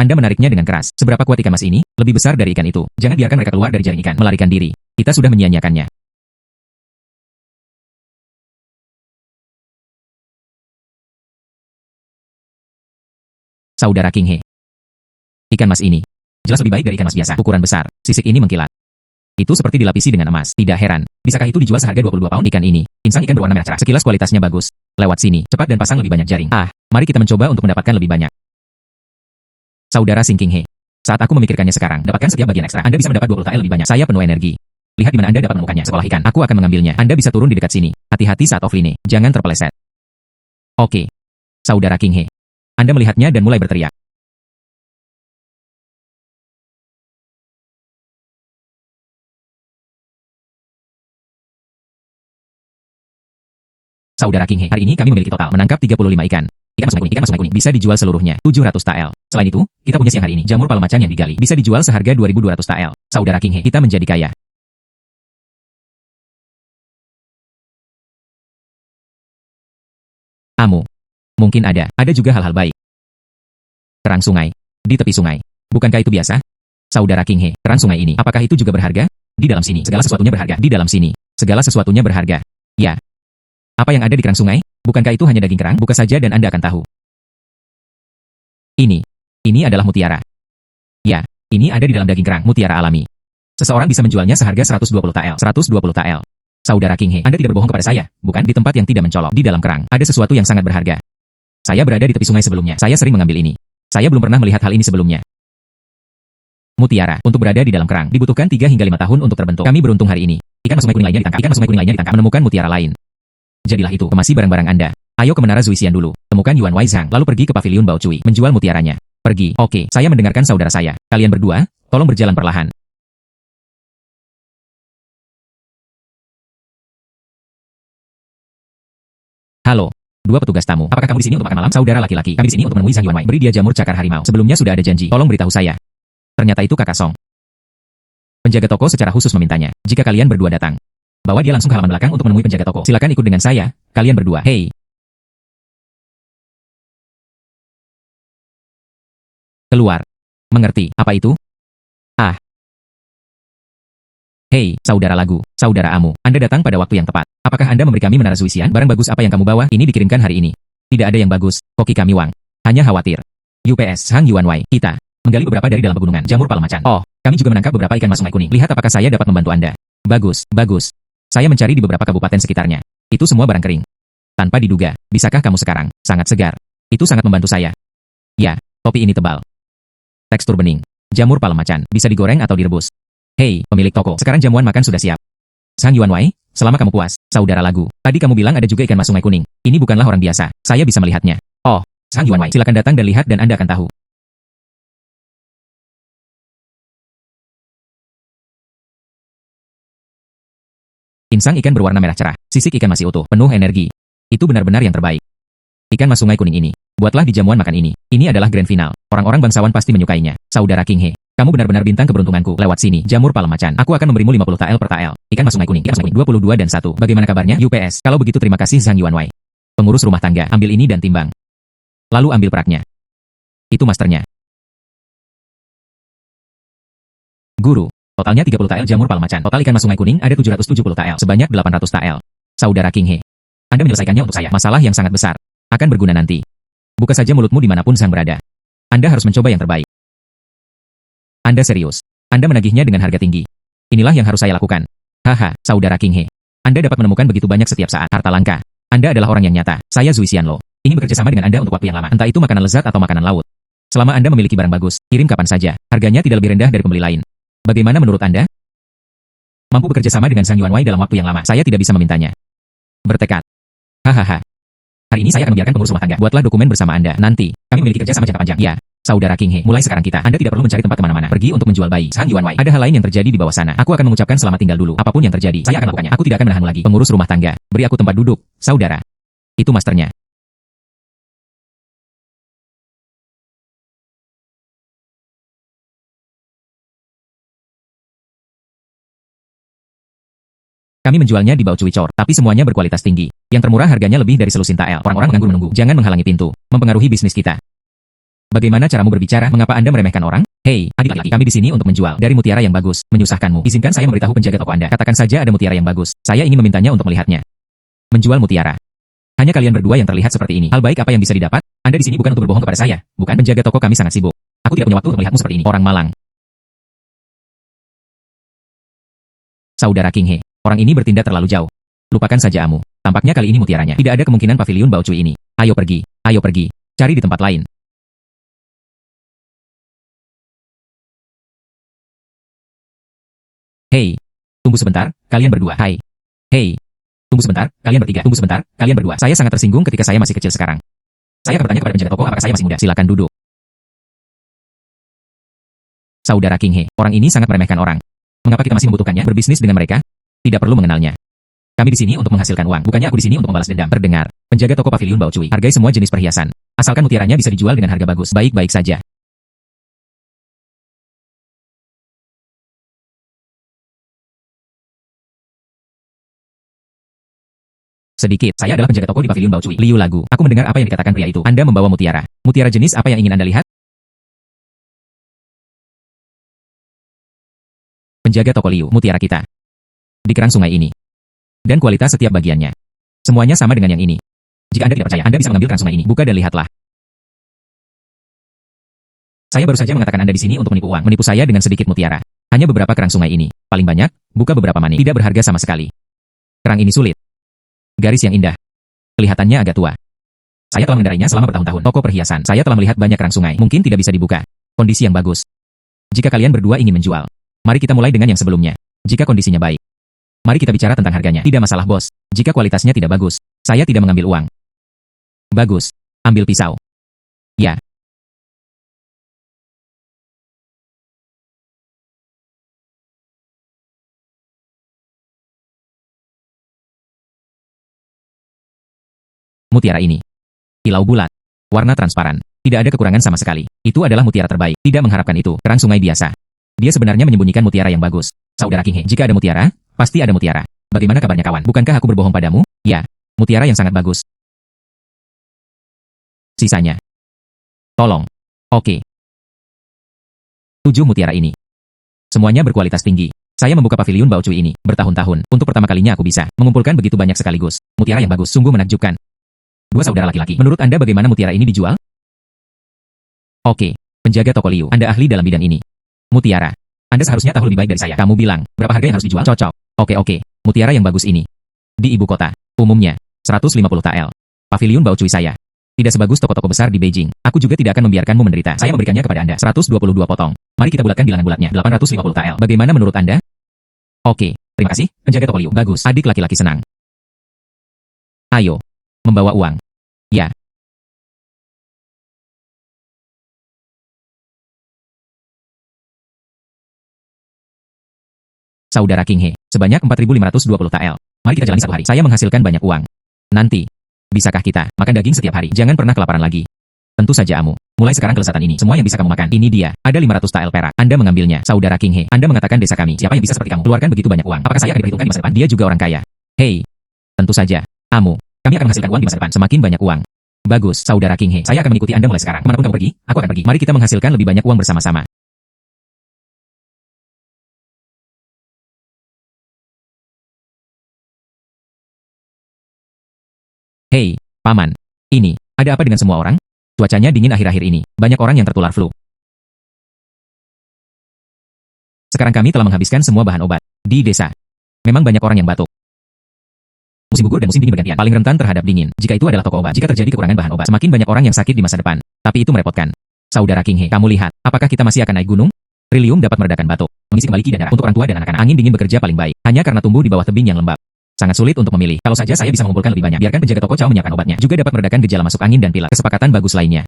Anda menariknya dengan keras. Seberapa kuat ikan mas ini? Lebih besar dari ikan itu. Jangan biarkan mereka keluar dari jaring ikan. Melarikan diri. Kita sudah menyia-nyiakannya. Saudara King He. Ikan mas ini jelas lebih baik dari ikan mas biasa. Ukuran besar. Sisik ini mengkilat. Itu seperti dilapisi dengan emas. Tidak heran. Bisakah itu dijual seharga 22 pound? Ikan ini. Insang ikan berwarna merah cerah. Sekilas kualitasnya bagus. Lewat sini. Cepat dan pasang lebih banyak jaring. Mari kita mencoba untuk mendapatkan lebih banyak. Saudara Sing King He. Saat aku memikirkannya sekarang, dapatkan setiap bagian ekstra. Anda bisa mendapat 20 tael lebih banyak. Saya penuh energi. Lihat di mana Anda dapat menemukannya. Sekolah ikan. Aku akan mengambilnya. Anda bisa turun di dekat sini. Hati-hati saat offline. Jangan terpeleset. Oke. Saudara King He. Anda melihatnya dan mulai berteriak. Saudara King He, hari ini kami memiliki total menangkap 35 ikan. Ikan mas sungai kuning bisa dijual seluruhnya 700 tael. Selain itu, kita punya siang hari ini jamur palem macan yang digali bisa dijual seharga 2.200 tael. Saudara King He, kita menjadi kaya. Amu, mungkin ada juga hal-hal baik. Kerang sungai di tepi sungai. Bukankah itu biasa? Saudara King He, kerang sungai ini, apakah itu juga berharga? Di dalam sini, segala sesuatunya berharga. Di dalam sini, segala sesuatunya berharga. Ya. Apa yang ada di kerang sungai? Bukankah itu hanya daging kerang? Buka saja dan Anda akan tahu. Ini adalah mutiara. Ya, ini ada di dalam daging kerang, mutiara alami. Seseorang bisa menjualnya seharga 120 tael. 120 tael. Saudara King He, Anda tidak berbohong kepada saya, bukan? Di tempat yang tidak mencolok, di dalam kerang, ada sesuatu yang sangat berharga. Saya berada di tepi sungai sebelumnya. Saya sering mengambil ini. Saya belum pernah melihat hal ini sebelumnya. Mutiara, untuk berada di dalam kerang, dibutuhkan 3 hingga 5 tahun untuk terbentuk. Kami beruntung hari ini. Ikan mas sungai kuning lainnya ditangkap. Menemukan mutiara lain. Jadilah itu, kemasi barang-barang Anda. Ayo ke Menara Zuisian dulu. Temukan Yuan Waizhang, lalu pergi ke Paviliun Bao Cui, menjual mutiaranya. Pergi. Oke, saya mendengarkan saudara saya. Kalian berdua, tolong berjalan perlahan. Halo. 2 petugas tamu. Apakah kamu di sini untuk makan malam? Saudara laki-laki. Kami di sini untuk menemui Zhang Yuanwei. Beri dia jamur cakar harimau. Sebelumnya sudah ada janji. Tolong beritahu saya. Ternyata itu Kakak Song. Penjaga toko secara khusus memintanya. Jika kalian berdua datang, bawa dia langsung ke halaman belakang untuk menemui penjaga toko. Silakan ikut dengan saya. Kalian berdua. Hei. Keluar. Mengerti. Apa itu? Ah. Hei, saudara lagu, saudara Amu, Anda datang pada waktu yang tepat. Apakah Anda memberi kami Menara Zuisian? Barang bagus apa yang kamu bawa? Ini dikirimkan hari ini. Tidak ada yang bagus, koki kami Wang. Hanya khawatir. UPS Hang Yuanwei, kita menggali beberapa dari dalam pegunungan jamur palem macan. Oh, kami juga menangkap beberapa ikan mas sungai kuning. Lihat apakah saya dapat membantu Anda. Bagus, bagus. Saya mencari di beberapa kabupaten sekitarnya. Itu semua barang kering. Tanpa diduga, bisakah kamu sekarang? Sangat segar. Itu sangat membantu saya. Ya, topi ini tebal. Tekstur bening. Jamur palem macan, bisa digoreng atau direbus. Hei, pemilik toko, sekarang jamuan makan sudah siap. Sang Yuanwei, selama kamu puas, saudara lagu. Tadi kamu bilang ada juga ikan mas sungai kuning. Ini bukanlah orang biasa, saya bisa melihatnya. Oh, Sang Yuanwei, silakan datang dan lihat dan Anda akan tahu. Insang ikan berwarna merah cerah, sisik ikan masih utuh, penuh energi. Itu benar-benar yang terbaik. Ikan mas sungai kuning ini, buatlah di jamuan makan ini. Ini adalah grand final. Orang-orang bangsawan pasti menyukainya. Saudara King He, kamu benar-benar bintang keberuntunganku. Lewat sini, jamur palem macan. Aku akan memberimu 50 tael per tael. Ikan mas sungai kuning, 22 dan 1. Bagaimana kabarnya? UPS. Kalau begitu terima kasih Zhang Yuanwei. Pengurus rumah tangga, ambil ini dan timbang. Lalu ambil peraknya. Itu masternya. Guru, totalnya 30 tael jamur palem macan. Total ikan mas sungai kuning ada 770 tael. Sebanyak 800 tael. Saudara King He, Anda menyelesaikannya untuk saya. Masalah yang sangat besar. Akan berguna nanti. Buka saja mulutmu dimanapun Zhang berada. Anda harus mencoba yang terbaik. Anda serius. Anda menagihnya dengan harga tinggi. Inilah yang harus saya lakukan. Haha, saudara King He. Anda dapat menemukan begitu banyak setiap saat. Harta langka. Anda adalah orang yang nyata. Saya Zui Xianlo. Ingin bekerja sama dengan Anda untuk waktu yang lama. Entah itu makanan lezat atau makanan laut. Selama Anda memiliki barang bagus, kirim kapan saja. Harganya tidak lebih rendah dari pembeli lain. Bagaimana menurut Anda? Mampu bekerja sama dengan Zhang Yuanwei dalam waktu yang lama. Saya tidak bisa memintanya. Bertekad. Hahaha. Hari ini saya akan membiarkan pengurus rumah tangga. Buatlah dokumen bersama Anda. Nanti, kami memiliki kerja sama jangka panjang. Ya. Saudara King He, mulai sekarang Anda tidak perlu mencari tempat kemana-mana. Pergi untuk menjual bayi. Zhang Yuanwei. Ada hal lain yang terjadi di bawah sana. Aku akan mengucapkan selamat tinggal dulu. Apapun yang terjadi, saya akan melakukannya. Aku tidak akan menahanmu lagi. Pengurus rumah tangga, beri aku tempat duduk, saudara. Itu masternya. Kami menjualnya di Bao Cui Chor, tapi semuanya berkualitas tinggi. Yang termurah harganya lebih dari selusin tael. Orang-orang menganggur menunggu. Jangan menghalangi pintu. Mempengaruhi bisnis kita. Bagaimana caramu berbicara? Mengapa Anda meremehkan orang? Hei, adik laki, kami di sini untuk menjual dari mutiara yang bagus. Menyusahkanmu. Izinkan saya memberitahu penjaga toko Anda. Katakan saja ada mutiara yang bagus. Saya ingin memintanya untuk melihatnya. Menjual mutiara. Hanya kalian berdua yang terlihat seperti ini. Hal baik apa yang bisa didapat? Anda di sini bukan untuk berbohong kepada saya. Bukan, penjaga toko kami sangat sibuk. Aku tidak punya waktu untuk melihatmu seperti ini. Orang malang. Saudara King He, orang ini bertindak terlalu jauh. Lupakan saja Amu. Tampaknya kali ini mutiaranya. Tidak ada kemungkinan paviliun Bao Cui ini. Ayo pergi. Ayo pergi. Cari di tempat lain. Hei, tunggu sebentar, kalian berdua. Hai. Hei, tunggu sebentar, kalian bertiga. Tunggu sebentar, kalian berdua. Saya sangat tersinggung ketika saya masih kecil sekarang. Saya akan bertanya kepada penjaga toko apakah saya masih muda. Silakan duduk. Saudara King He, orang ini sangat meremehkan orang. Mengapa kita masih membutuhkannya? Berbisnis dengan mereka? Tidak perlu mengenalnya. Kami di sini untuk menghasilkan uang. Bukannya aku di sini untuk membalas dendam. Terdengar. Penjaga toko paviliun Bao Cui. Hargai semua jenis perhiasan. Asalkan mutiaranya bisa dijual dengan harga bagus. Baik-baik saja. Sedikit, saya adalah penjaga toko di paviliun Bao Cui. Liu Lagu. Aku mendengar apa yang dikatakan pria itu. Anda membawa mutiara. Mutiara jenis apa yang ingin Anda lihat? Penjaga toko Liu, mutiara kita. Di kerang sungai ini. Dan kualitas setiap bagiannya. Semuanya sama dengan yang ini. Jika Anda tidak percaya, Anda bisa mengambil kerang sungai ini. Buka dan lihatlah. Saya baru saja mengatakan Anda di sini untuk menipu uang. Menipu saya dengan sedikit mutiara. Hanya beberapa kerang sungai ini. Paling banyak, buka beberapa mani. Tidak berharga sama sekali. Kerang ini sulit. Garis yang indah. Kelihatannya agak tua. Saya telah mengendarainya selama bertahun-tahun. Toko perhiasan. Saya telah melihat banyak kerang sungai. Mungkin tidak bisa dibuka. Kondisi yang bagus. Jika kalian berdua ingin menjual, mari kita mulai dengan yang sebelumnya. Jika kondisinya baik, mari kita bicara tentang harganya. Tidak masalah, bos. Jika kualitasnya tidak bagus, saya tidak mengambil uang. Bagus. Ambil pisau. Ya. Mutiara ini. Kilau bulat. Warna transparan. Tidak ada kekurangan sama sekali. Itu adalah mutiara terbaik. Tidak mengharapkan itu. Kerang sungai biasa. Dia sebenarnya menyembunyikan mutiara yang bagus. Saudara King He, jika ada mutiara, pasti ada mutiara. Bagaimana kabarnya kawan? Bukankah aku berbohong padamu? Ya. Mutiara yang sangat bagus. Sisanya. Tolong. Oke. 7 mutiara ini. Semuanya berkualitas tinggi. Saya membuka paviliun Bao Cui ini bertahun-tahun. Untuk pertama kalinya aku bisa mengumpulkan begitu banyak sekaligus. Mutiara yang bagus sungguh menakjubkan. 2 saudara laki-laki. Menurut Anda bagaimana mutiara ini dijual? Oke. Penjaga toko Liu, Anda ahli dalam bidang ini. Mutiara. Anda seharusnya tahu lebih baik dari saya. Kamu bilang, berapa harga yang harus dijual? Cocok. Oke. Mutiara yang bagus ini. Di ibu kota. Umumnya, 150 TL. Paviliun Bao Cui saya. Tidak sebagus toko-toko besar di Beijing. Aku juga tidak akan membiarkanmu menderita. Saya memberikannya kepada Anda. 122 potong. Mari kita bulatkan bilangan bulatnya. 850 TL. Bagaimana menurut Anda? Oke. Terima kasih, penjaga toko Liu. Bagus. Adik laki-laki senang. Ayo. Membawa uang. Ya. Saudara King He, sebanyak 4.520 TL. Mari kita jalani 1 hari. Saya menghasilkan banyak uang. Nanti, bisakah kita makan daging setiap hari? Jangan pernah kelaparan lagi. Tentu saja Amu. Mulai sekarang kelezatan ini, semua yang bisa kamu makan. Ini dia. Ada 500 TL perak. Anda mengambilnya. Saudara King He, Anda mengatakan desa kami. Siapa yang bisa seperti kamu? Keluarkan begitu banyak uang. Apakah saya akan diperhitungkan di masa depan? Dia juga orang kaya. Hei. Tentu saja. Amu. Kami akan menghasilkan uang di masa depan. Semakin banyak uang. Bagus, saudara King He. Saya akan mengikuti Anda mulai sekarang. Kemanapun kamu pergi, aku akan pergi. Mari kita menghasilkan lebih banyak uang bersama-sama. Hei, Paman. Ini, ada apa dengan semua orang? Cuacanya dingin akhir-akhir ini. Banyak orang yang tertular flu. Sekarang kami telah menghabiskan semua bahan obat di desa. Memang banyak orang yang batuk. Musim gugur dan musim dingin bergantian. Paling rentan terhadap dingin. Jika itu adalah toko obat. Jika terjadi kekurangan bahan obat, semakin banyak orang yang sakit di masa depan. Tapi itu merepotkan. Saudara King He, kamu lihat, apakah kita masih akan naik gunung? Trillium dapat meredakan batuk, mengisi kembali ki dan darah. Untuk orang tua dan anak-anak, angin dingin bekerja paling baik. Hanya karena tumbuh di bawah tebing yang lembab. Sangat sulit untuk memilih. Kalau saja saya bisa mengumpulkan lebih banyak, biarkan penjaga toko Cao menyiapkan obatnya. Juga dapat meredakan gejala masuk angin dan pilek. Kesepakatan bagus lainnya.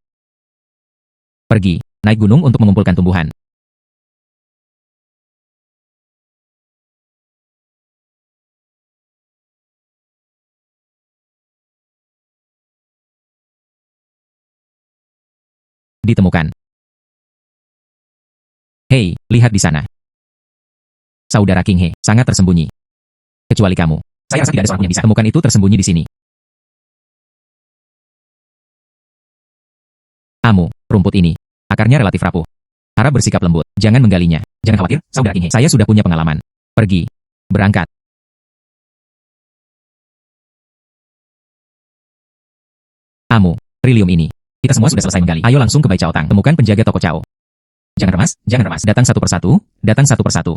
Pergi, naik gunung untuk mengumpulkan tumbuhan. Ditemukan. Hei, lihat di sana. Saudara King He, sangat tersembunyi. Kecuali kamu. Saya rasa tidak ada seorang pun yang bisa temukan itu tersembunyi di sini. Amu, rumput ini. Akarnya relatif rapuh. Harap bersikap lembut. Jangan menggalinya. Jangan khawatir, saudara King He. Saya sudah punya pengalaman. Pergi. Berangkat. Amu, Trillium ini. Kita semua sudah selesai menggali. Ayo langsung ke Bai Cao Tang. Temukan penjaga toko Cao. Jangan remas, jangan remas. Datang satu persatu, datang satu persatu.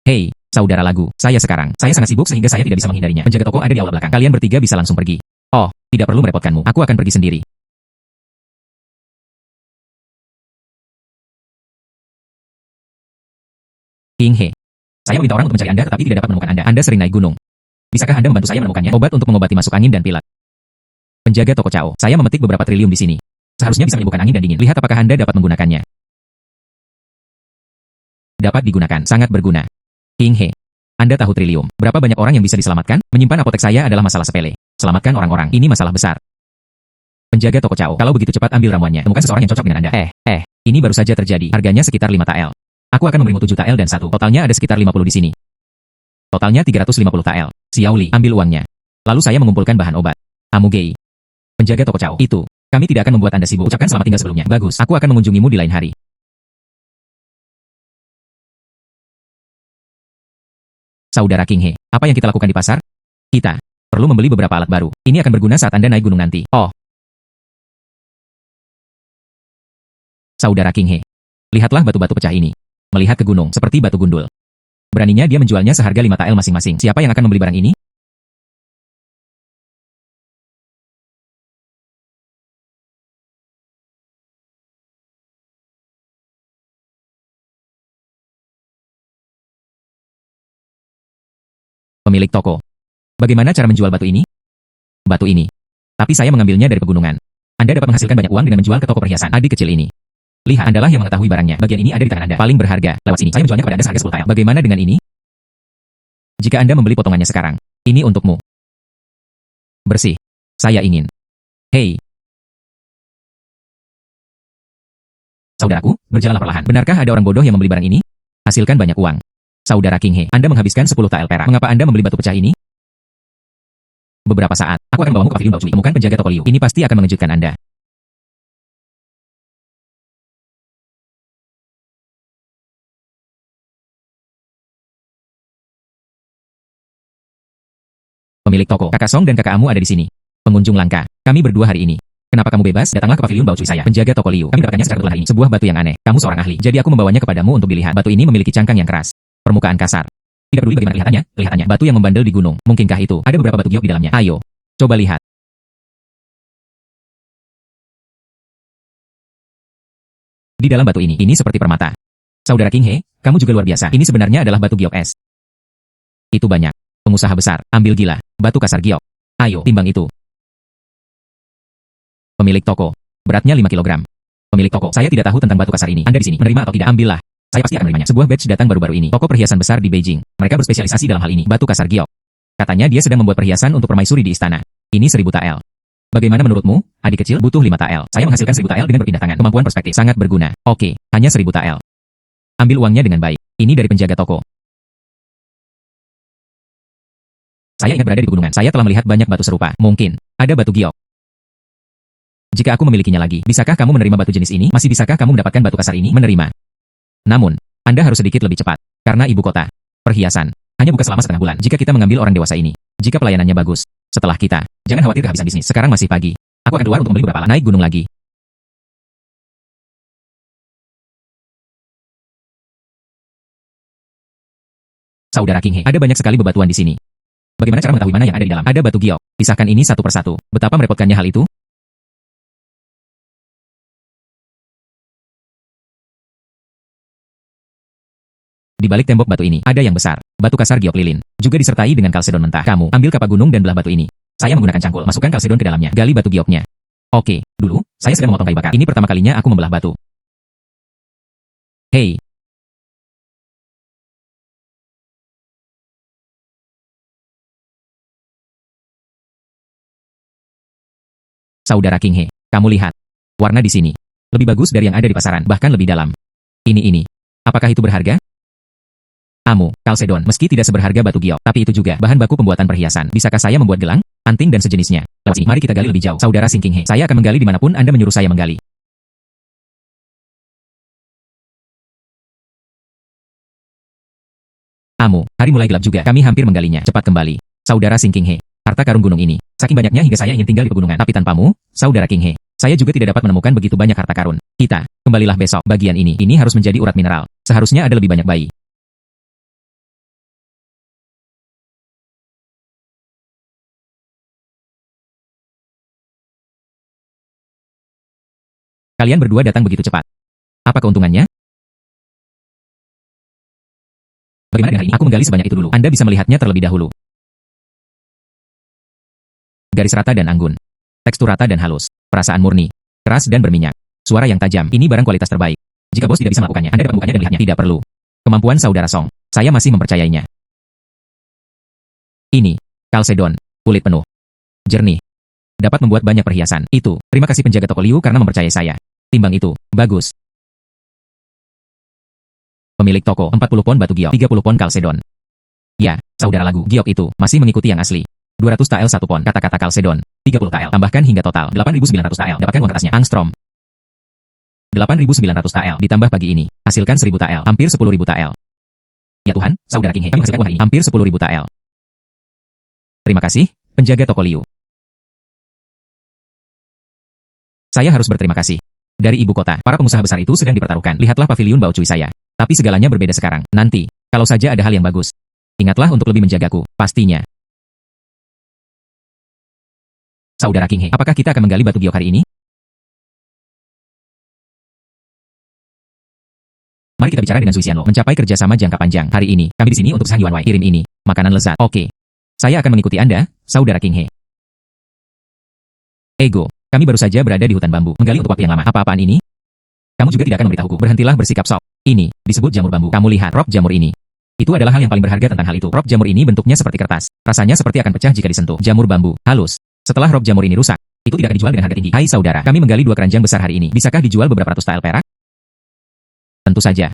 Hei, saudara lagu, saya sangat sibuk sehingga saya tidak bisa menghindarinya. Penjaga toko ada di aula belakang. Kalian bertiga bisa langsung pergi. Oh, tidak perlu merepotkanmu. Aku akan pergi sendiri. King He, saya meminta orang untuk mencari Anda tetapi tidak dapat menemukan Anda. Anda sering naik gunung. Bisakah Anda membantu saya menemukannya? Obat untuk mengobati masuk angin dan pilek. Penjaga toko Cao, saya memetik beberapa trilium di sini. Seharusnya bisa menyembuhkan angin dan dingin. Lihat apakah Anda dapat menggunakannya. Dapat digunakan, sangat berguna. King He, Anda tahu trilium. Berapa banyak orang yang bisa diselamatkan? Menyimpan apotek saya adalah masalah sepele. Selamatkan orang-orang, ini masalah besar. Penjaga toko Cao, kalau begitu cepat ambil ramuannya. Temukan seseorang yang cocok dengan Anda. Ini baru saja terjadi. Harganya sekitar 5 TL. Aku akan memberimu 7 TL dan 1. Totalnya ada sekitar 50 di sini. Totalnya 350 TL. Xiao Li, ambil uangnya. Lalu saya mengumpulkan bahan obat. Amu Gei. Penjaga toko Cao, itu. Kami tidak akan membuat Anda sibuk. Ucapkan selamat tinggal sebelumnya. Bagus, aku akan mengunjungimu di lain hari. Saudara King He, apa yang kita lakukan di pasar? Kita perlu membeli beberapa alat baru. Ini akan berguna saat Anda naik gunung nanti. Oh. Saudara King He, lihatlah batu-batu pecah ini. melihat ke gunung seperti batu gundul. Beraninya dia menjualnya seharga 5 tael masing-masing. Siapa yang akan membeli barang ini? Pemilik toko. Bagaimana cara menjual batu ini? Batu ini. Tapi saya mengambilnya dari pegunungan. Anda dapat menghasilkan banyak uang dengan menjual ke toko perhiasan adik kecil ini. Lihat, Andalah yang mengetahui barangnya. Bagian ini ada di tangan Anda. Paling berharga. Lewat sini, saya menjualnya kepada Anda seharga 10 tael. Bagaimana dengan ini? Jika Anda membeli potongannya sekarang, ini untukmu. Bersih. Saya ingin. Hei. Saudaraku, berjalanlah perlahan. Benarkah ada orang bodoh yang membeli barang ini? Hasilkan banyak uang. Saudara King He, Anda menghabiskan 10 tael perak. Mengapa Anda membeli batu pecah ini? Beberapa saat, aku akan membawamu ke pavilion Bao Cui. Temukan penjaga toko Liu. Ini pasti akan mengejutkan Anda. Pemilik toko, Kakak Song dan Kakak Amu ada di sini. Pengunjung langka. Kami berdua hari ini. Kenapa kamu bebas? Datanglah ke pavilion Bao Cui saya. Penjaga toko Liu. Kami dapatkannya secara kebetulan hari ini. Sebuah batu yang aneh. Kamu seorang ahli. Jadi aku membawanya kepadamu untuk dilihat. Batu ini memiliki cangkang yang keras. Permukaan kasar. Tidak peduli bagaimana kelihatannya. Batu yang membandel di gunung. Mungkinkah itu? Ada beberapa batu giok di dalamnya. Ayo. Coba lihat. Di dalam batu ini seperti permata. Saudara King He, kamu juga luar biasa. Ini sebenarnya adalah batu giok es. Itu banyak. Pengusaha besar. Ambil gila. Batu kasar giok. Ayo, timbang itu. Pemilik toko. Beratnya 5 kilogram. Pemilik toko, saya tidak tahu tentang batu kasar ini. Anda di sini, menerima atau tidak? Ambillah. Saya pasti akan menerimanya. Sebuah batch datang baru-baru ini. Toko perhiasan besar di Beijing. Mereka berspesialisasi dalam hal ini. Batu kasar giok. Katanya dia sedang membuat perhiasan untuk permaisuri di istana. Ini 1000 tael. Bagaimana menurutmu, adik kecil? Butuh 5 tael. Saya menghasilkan 1000 tael dengan berpindah tangan. Kemampuan perspektif sangat berguna. Oke, hanya 1000 tael. Ambil uangnya dengan baik. Ini dari penjaga toko. Saya ingat berada di pegunungan. Saya telah melihat banyak batu serupa. Mungkin ada batu giok. Jika aku memilikinya lagi, bisakah kamu menerima batu jenis ini? Masih bisakah kamu mendapatkan batu kasar ini? Menerima. Namun, Anda harus sedikit lebih cepat. Karena ibu kota. Perhiasan. Hanya buka selama setengah bulan. Jika kita mengambil orang dewasa ini. Jika pelayanannya bagus. Setelah kita. Jangan khawatir kehabisan bisnis. Sekarang masih pagi. Aku akan keluar untuk membeli beberapa naik gunung lagi. Saudara King He, ada banyak sekali bebatuan di sini. Bagaimana cara mengetahui mana yang ada di dalam? Ada batu giok. Pisahkan ini satu persatu. Betapa merepotkannya hal itu? Di balik tembok batu ini, ada yang besar. Batu kasar giok lilin. Juga disertai dengan kalsedon mentah. Kamu, ambil kapak gunung dan belah batu ini. Saya menggunakan cangkul. Masukkan kalsedon ke dalamnya. Gali batu gioknya. Oke, dulu, saya sedang memotong kayu bakar. Ini pertama kalinya aku membelah batu. Hei. Saudara King He, kamu lihat. Warna di sini. Lebih bagus dari yang ada di pasaran, bahkan lebih dalam. Ini. Apakah itu berharga? Amu, kalsedon, meski tidak seberharga batu giok, tapi itu juga bahan baku pembuatan perhiasan. Bisakah saya membuat gelang, anting dan sejenisnya? Lewat sini, mari kita gali lebih jauh. Saudara Sing King He, saya akan menggali dimanapun Anda menyuruh saya menggali. Amu, hari mulai gelap juga. Kami hampir menggalinya. Cepat kembali. Saudara Sing King He, harta karun gunung ini. Saking banyaknya hingga saya ingin tinggal di pegunungan. Tapi tanpamu, Saudara King He, saya juga tidak dapat menemukan begitu banyak harta karun. Kita, kembalilah besok. Bagian ini harus menjadi urat mineral. Seharusnya ada lebih banyak bayi. Kalian berdua datang begitu cepat. Apa keuntungannya? Bagaimana dengan hal ini? Aku menggali sebanyak itu dulu. Anda bisa melihatnya terlebih dahulu. Garis rata dan anggun. Tekstur rata dan halus. Perasaan murni. Keras dan berminyak. Suara yang tajam. Ini barang kualitas terbaik. Jika bos tidak bisa melakukannya, Anda dapat membukanya dan melihatnya. Tidak perlu. Kemampuan Saudara Song. Saya masih mempercayainya. Ini. Kalsedon. Kulit penuh. Jernih. Dapat membuat banyak perhiasan. Itu. Terima kasih penjaga toko Liu karena mempercayai saya. Timbang itu. Bagus. Pemilik toko, 40 pon batu giok, 30 pon kalsedon. Ya, saudara lagu, giok itu, masih mengikuti yang asli. 200 tael 1 pon, kata-kata kalsedon. 30 tael, tambahkan hingga total, 8.900 tael, dapatkan uang kertasnya, angstrom. 8.900 tael, ditambah pagi ini, hasilkan 1.000 tael, hampir 10.000 tael. Ya Tuhan, saudara King He, kami menghasilkan uang hari ini, hampir 10.000 tael. Terima kasih, penjaga toko Liu. Saya harus berterima kasih. Dari ibu kota, para pengusaha besar itu sedang dipertaruhkan. Lihatlah pavilion Bao Cui saya. Tapi segalanya berbeda sekarang. Nanti, kalau saja ada hal yang bagus. Ingatlah untuk lebih menjagaku, pastinya. Saudara King He, apakah kita akan menggali batu giok hari ini? Mari kita bicara dengan Zui Xianlo. Mencapai kerjasama jangka panjang. Hari ini, kami di sini untuk Sang Yuanwei. Kirim ini. Makanan lezat. Oke. Saya akan mengikuti Anda, Saudara King He. Ego. Kami baru saja berada di hutan bambu. Menggali untuk waktu yang lama. Apa-apaan ini? Kamu juga tidak akan memberitahuku. Berhentilah bersikap sok. Ini, disebut jamur bambu. Kamu lihat, rok jamur ini. Itu adalah hal yang paling berharga tentang hal itu. Rok jamur ini bentuknya seperti kertas. Rasanya seperti akan pecah jika disentuh. Jamur bambu, halus. Setelah rok jamur ini rusak, itu tidak akan dijual dengan harga tinggi. Hai saudara, kami menggali 2 keranjang besar hari ini. Bisakah dijual beberapa ratus tael perak? Tentu saja.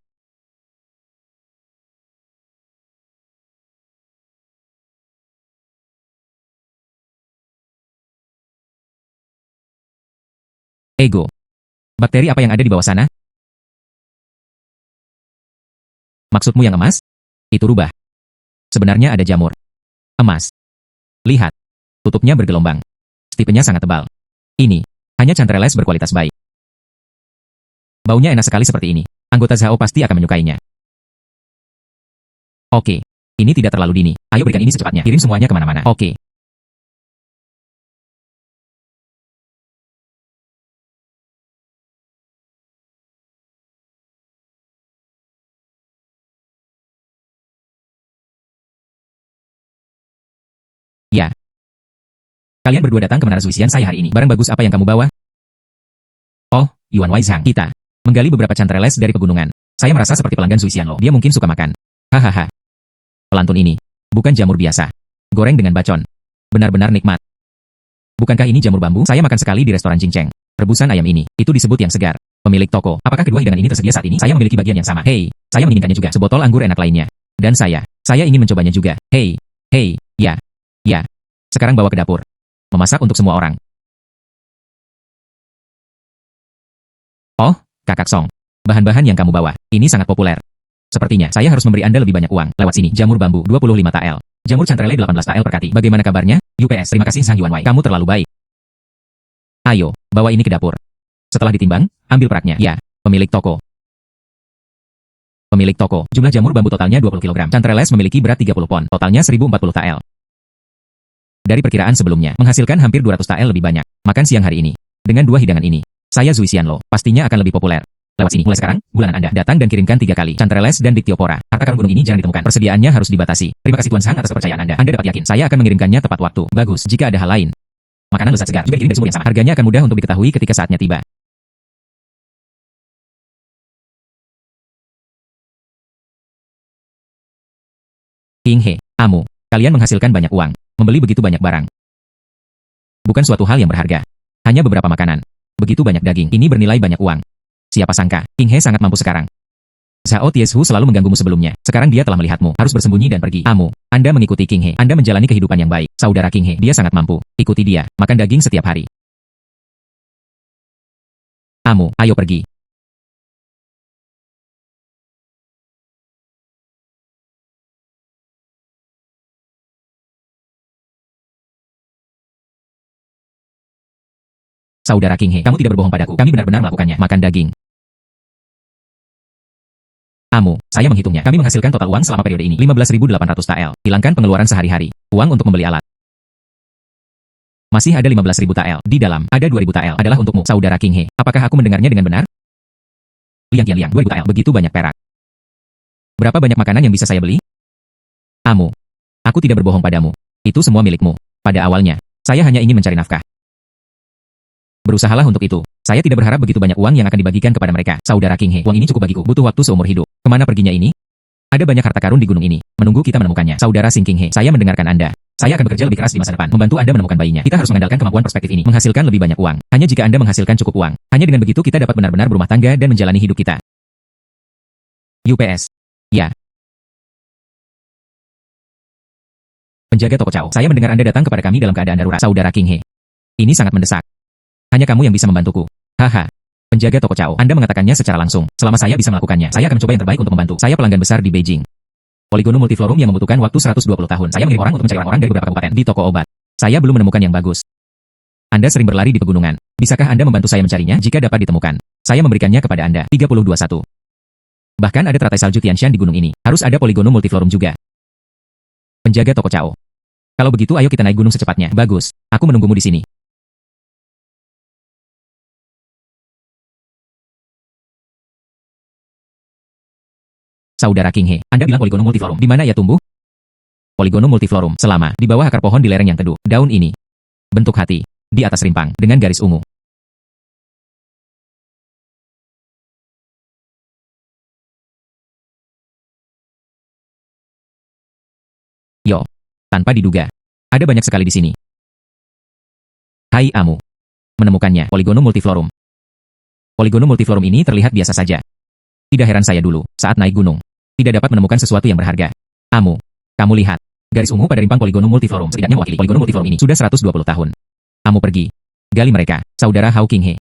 Ego. Bakteri apa yang ada di bawah sana? Maksudmu yang emas? Itu rubah. Sebenarnya ada jamur emas. Lihat. Tutupnya bergelombang. Stipenya sangat tebal. Ini hanya cantreles berkualitas baik. Baunya enak sekali seperti ini. Anggota Zhao pasti akan menyukainya. Oke. Ini tidak terlalu dini. Ayo berikan ini secepatnya. Kirim semuanya kemana-mana. Oke. Ya. Kalian berdua datang ke Menara Zuisian saya hari ini. Barang bagus apa yang kamu bawa? Oh, Yuan Waizhang. Kita menggali beberapa cantreles dari pegunungan. Saya merasa seperti pelanggan Zuisian lo. Dia mungkin suka makan. Hahaha. Pelantun ini bukan jamur biasa. Goreng dengan bacon. Benar-benar nikmat. Bukankah ini jamur bambu? Saya makan sekali di restoran Cinceng. Rebusan ayam ini, itu disebut yang segar. Pemilik toko, apakah kedua hidangan ini tersedia saat ini? Saya memiliki bagian yang sama. Hei, saya menginginkannya juga. Sebotol anggur enak lainnya. Dan saya ingin mencobanya juga. Hei, ya, ya. Sekarang bawa ke dapur. Memasak untuk semua orang. Oh, Kakak Song. Bahan-bahan yang kamu bawa, ini sangat populer. Sepertinya, saya harus memberi Anda lebih banyak uang. Lewat sini, jamur bambu, 25 tael. Jamur cantrele 18 tael per kati. Bagaimana kabarnya? UPS, terima kasih Sang Yuanwei. Kamu terlalu baik. Ayo, bawa ini ke dapur. Setelah ditimbang, ambil peraknya. Ya, pemilik toko. Pemilik toko, jumlah jamur bambu totalnya 20 kg. Cantreles memiliki berat 30 pon, totalnya 1040 tael. Dari perkiraan sebelumnya, menghasilkan hampir 200 tael lebih banyak. Makan siang hari ini. Dengan 2 hidangan ini, saya Zui Xianlo, pastinya akan lebih populer. Lewat sini, mulai sekarang, bulanan Anda datang dan kirimkan 3 kali. Cantreles dan Dictyopora. Harta karun gunung ini jarang ditemukan. Persediaannya harus dibatasi. Terima kasih Tuan San atas kepercayaan Anda. Anda dapat yakin, saya akan mengirimkannya tepat waktu. Bagus, jika ada hal lain. Makanan lezat segar, juga dikirim dari sumber yang sama. Harganya akan mudah untuk diketahui ketika saatnya tiba. King He, Amu, kalian menghasilkan banyak uang. Membeli begitu banyak barang. Bukan suatu hal yang berharga. Hanya beberapa makanan. Begitu banyak daging. Ini bernilai banyak uang. Siapa sangka, King He sangat mampu sekarang. Zhao Tieshu selalu mengganggumu sebelumnya. Sekarang dia telah melihatmu. Harus bersembunyi dan pergi. Amu, Anda mengikuti King He. Anda menjalani kehidupan yang baik. Saudara King He, dia sangat mampu. Ikuti dia. Makan daging setiap hari. Amu, ayo pergi. Saudara King He, kamu tidak berbohong padaku. Kami benar-benar melakukannya. Makan daging. Amu, saya menghitungnya. Kami menghasilkan total uang selama periode ini 15.800 tael. Hilangkan pengeluaran sehari-hari. Uang untuk membeli alat. Masih ada 15.000 tael. Di dalam, ada 2.000 tael adalah untukmu, Saudara King He. Apakah aku mendengarnya dengan benar? Liang, 2.000 tael. Begitu banyak perak. Berapa banyak makanan yang bisa saya beli? Amu, aku tidak berbohong padamu. Itu semua milikmu. Pada awalnya, saya hanya ingin mencari nafkah. Berusahalah untuk itu. Saya tidak berharap begitu banyak uang yang akan dibagikan kepada mereka. Saudara King He, uang ini cukup bagiku. Butuh waktu seumur hidup. Kemana perginya ini? Ada banyak harta karun di gunung ini. Menunggu kita menemukannya. Saudara Sing King He, saya mendengarkan Anda. Saya akan bekerja lebih keras di masa depan. Membantu Anda menemukan bayinya. Kita harus mengandalkan kemampuan perspektif ini. Menghasilkan lebih banyak uang. Hanya jika Anda menghasilkan cukup uang. Hanya dengan begitu kita dapat benar-benar berumah tangga dan menjalani hidup kita. UPS. Ya. Penjaga toko Cao. Saya mendengar Anda datang kepada kami dalam keadaan darurat. Saudara King He. Ini sangat mendesak. Hanya kamu yang bisa membantuku. Haha. Penjaga toko Cao. Anda mengatakannya secara langsung. Selama saya bisa melakukannya, saya akan mencoba yang terbaik untuk membantu. Saya pelanggan besar di Beijing. Poligonum multiflorum yang membutuhkan waktu 120 tahun. Saya mengirim orang untuk mencari orang-orang dari beberapa kabupaten di toko obat. Saya belum menemukan yang bagus. Anda sering berlari di pegunungan. Bisakah Anda membantu saya mencarinya jika dapat ditemukan? Saya memberikannya kepada Anda. 3021. Bahkan ada teratai salju Tianshan di gunung ini. Harus ada poligono multiflorum juga. Penjaga toko Cao. Kalau begitu ayo kita naik gunung secepatnya. Bagus, aku menunggumu di sini. Saudara King He, Anda bilang poligono multiflorum. Di mana ia tumbuh? Poligono multiflorum, selama, di bawah akar pohon di lereng yang teduh. Daun ini. Bentuk hati. Di atas rimpang, dengan garis ungu. Yo. Tanpa diduga. Ada banyak sekali di sini. Hai Amu. Menemukannya, poligono multiflorum. Poligono multiflorum ini terlihat biasa saja. Tidak heran saya dulu, saat naik gunung. Tidak dapat menemukan sesuatu yang berharga. Amu. Kamu lihat. Garis ungu pada rimpang poligono multiflorum setidaknya mewakili poligono multiflorum ini sudah 120 tahun. Amu pergi. Gali mereka, saudara Hao King He.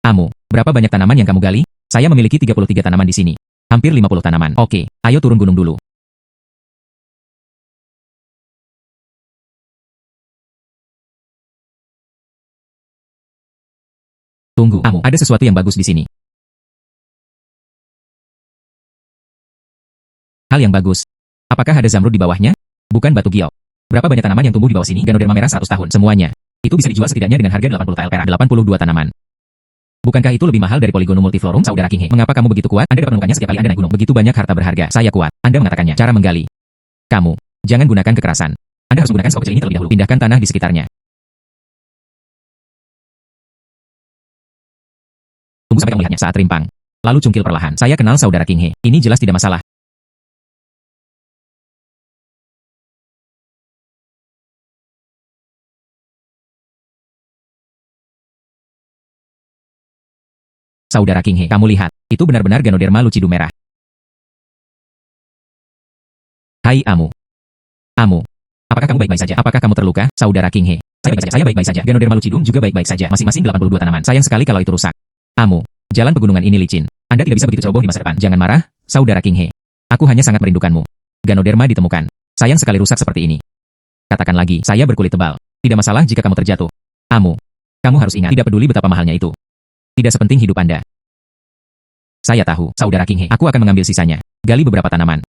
Amu, berapa banyak tanaman yang kamu gali? Saya memiliki 33 tanaman di sini. Hampir 50 tanaman. Oke, ayo turun gunung dulu. Tunggu, Amu, ada sesuatu yang bagus di sini. Hal yang bagus. Apakah ada zamrud di bawahnya? Bukan batu giok. Berapa banyak tanaman yang tumbuh di bawah sini? Ganoderma merah 100 tahun. Semuanya. Itu bisa dijual setidaknya dengan harga 80 tael perak. 82 tanaman. Bukankah itu lebih mahal dari poligono multiflorum, saudara King He? Mengapa kamu begitu kuat? Anda dapat menemukannya setiap kali Anda naik gunung. Begitu banyak harta berharga. Saya kuat. Anda mengatakannya. Cara menggali. Kamu. Jangan gunakan kekerasan. Anda harus menggunakan skop kecil ini terlebih dahulu. Pindahkan tanah di sekitarnya. Tunggu sampai kamu melihatnya saat rimpang. Lalu cungkil perlahan. Saya kenal saudara King He. Ini jelas tidak masalah. Saudara King He, kamu lihat. Itu benar-benar Ganoderma lucidum merah. Hai Amu. Amu. Apakah kamu baik-baik saja? Apakah kamu terluka, saudara King He? Saya baik-baik saja. Ganoderma lucidum juga baik-baik saja. Masing-masing 82 tanaman. Sayang sekali kalau itu rusak. Amu. Jalan pegunungan ini licin. Anda tidak bisa begitu ceroboh di masa depan. Jangan marah, saudara King He. Aku hanya sangat merindukanmu. Ganoderma ditemukan. Sayang sekali rusak seperti ini. Katakan lagi, saya berkulit tebal. Tidak masalah jika kamu terjatuh. Amu. Kamu harus ingat, tidak peduli betapa mahalnya itu. Tidak sepenting hidup Anda. Saya tahu, saudara King He. Aku akan mengambil sisanya. Gali beberapa tanaman.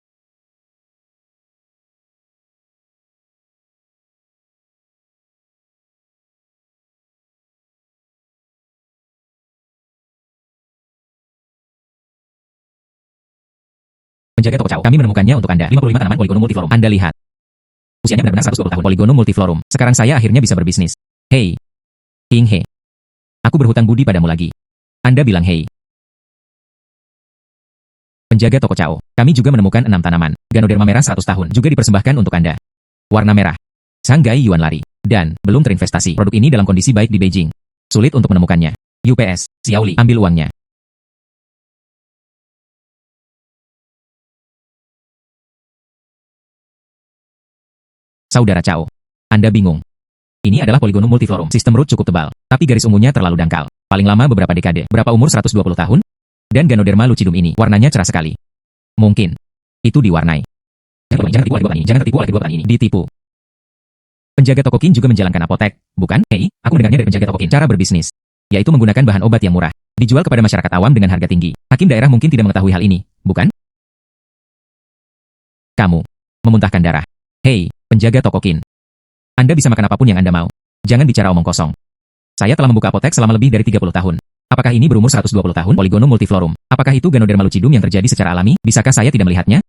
Penjaga toko Cao, kami menemukannya untuk Anda. 55 tanaman poligono multiflorum. Anda lihat. Usianya benar-benar 120 tahun. Poligono multiflorum. Sekarang saya akhirnya bisa berbisnis. Hei. King He. Aku berhutang budi padamu lagi. Anda bilang hei. Penjaga toko Cao, kami juga menemukan 6 tanaman. Ganoderma merah 100 tahun juga dipersembahkan untuk Anda. Warna merah. Shanghai Yuan lari. Dan, belum terinvestasi. Produk ini dalam kondisi baik di Beijing. Sulit untuk menemukannya. UPS, Xiaoli, ambil uangnya. Saudara Cao. Anda bingung. Ini adalah poligono multiflorum. Sistem root cukup tebal, tapi garis ungunya terlalu dangkal. Paling lama beberapa dekade. Berapa umur 120 tahun? Dan Ganoderma lucidum ini, warnanya cerah sekali. Mungkin. Itu diwarnai. Jangan tertipu oleh dua petani. Jangan tertipu oleh kedua petani ini. Ditipu. Penjaga toko Kin juga menjalankan apotek, bukan? Hei, aku mendengarnya dari penjaga toko Kin. Cara berbisnis, yaitu menggunakan bahan obat yang murah, dijual kepada masyarakat awam dengan harga tinggi. Hakim daerah mungkin tidak mengetahui hal ini, bukan? Kamu. Memuntahkan darah. Hei, penjaga toko Kin. Anda bisa makan apapun yang Anda mau. Jangan bicara omong kosong. Saya telah membuka apotek selama lebih dari 30 tahun. Apakah ini berumur 120 tahun? Poligono multiflorum. Apakah itu Ganoderma lucidum yang terjadi secara alami? Bisakah saya tidak melihatnya?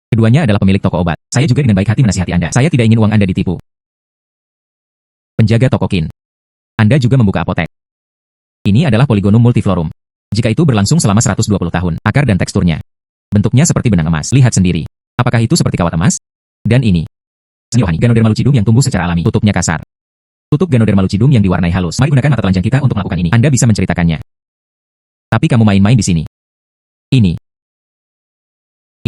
Keduanya adalah pemilik toko obat. Saya juga dengan baik hati menasihati Anda. Saya tidak ingin uang Anda ditipu. Penjaga toko Kin. Anda juga membuka apotek. Ini adalah poligono multiflorum. Jika itu berlangsung selama 120 tahun, akar dan teksturnya. Bentuknya seperti benang emas. Lihat sendiri. Apakah itu seperti kawat emas? Dan ini. Senyohani Ganoderma lucidum yang tumbuh secara alami. Tutupnya kasar. Tutup Ganoderma lucidum yang diwarnai halus. Mari gunakan mata telanjang kita untuk melakukan ini. Anda bisa menceritakannya. Tapi kamu main-main di sini. Ini.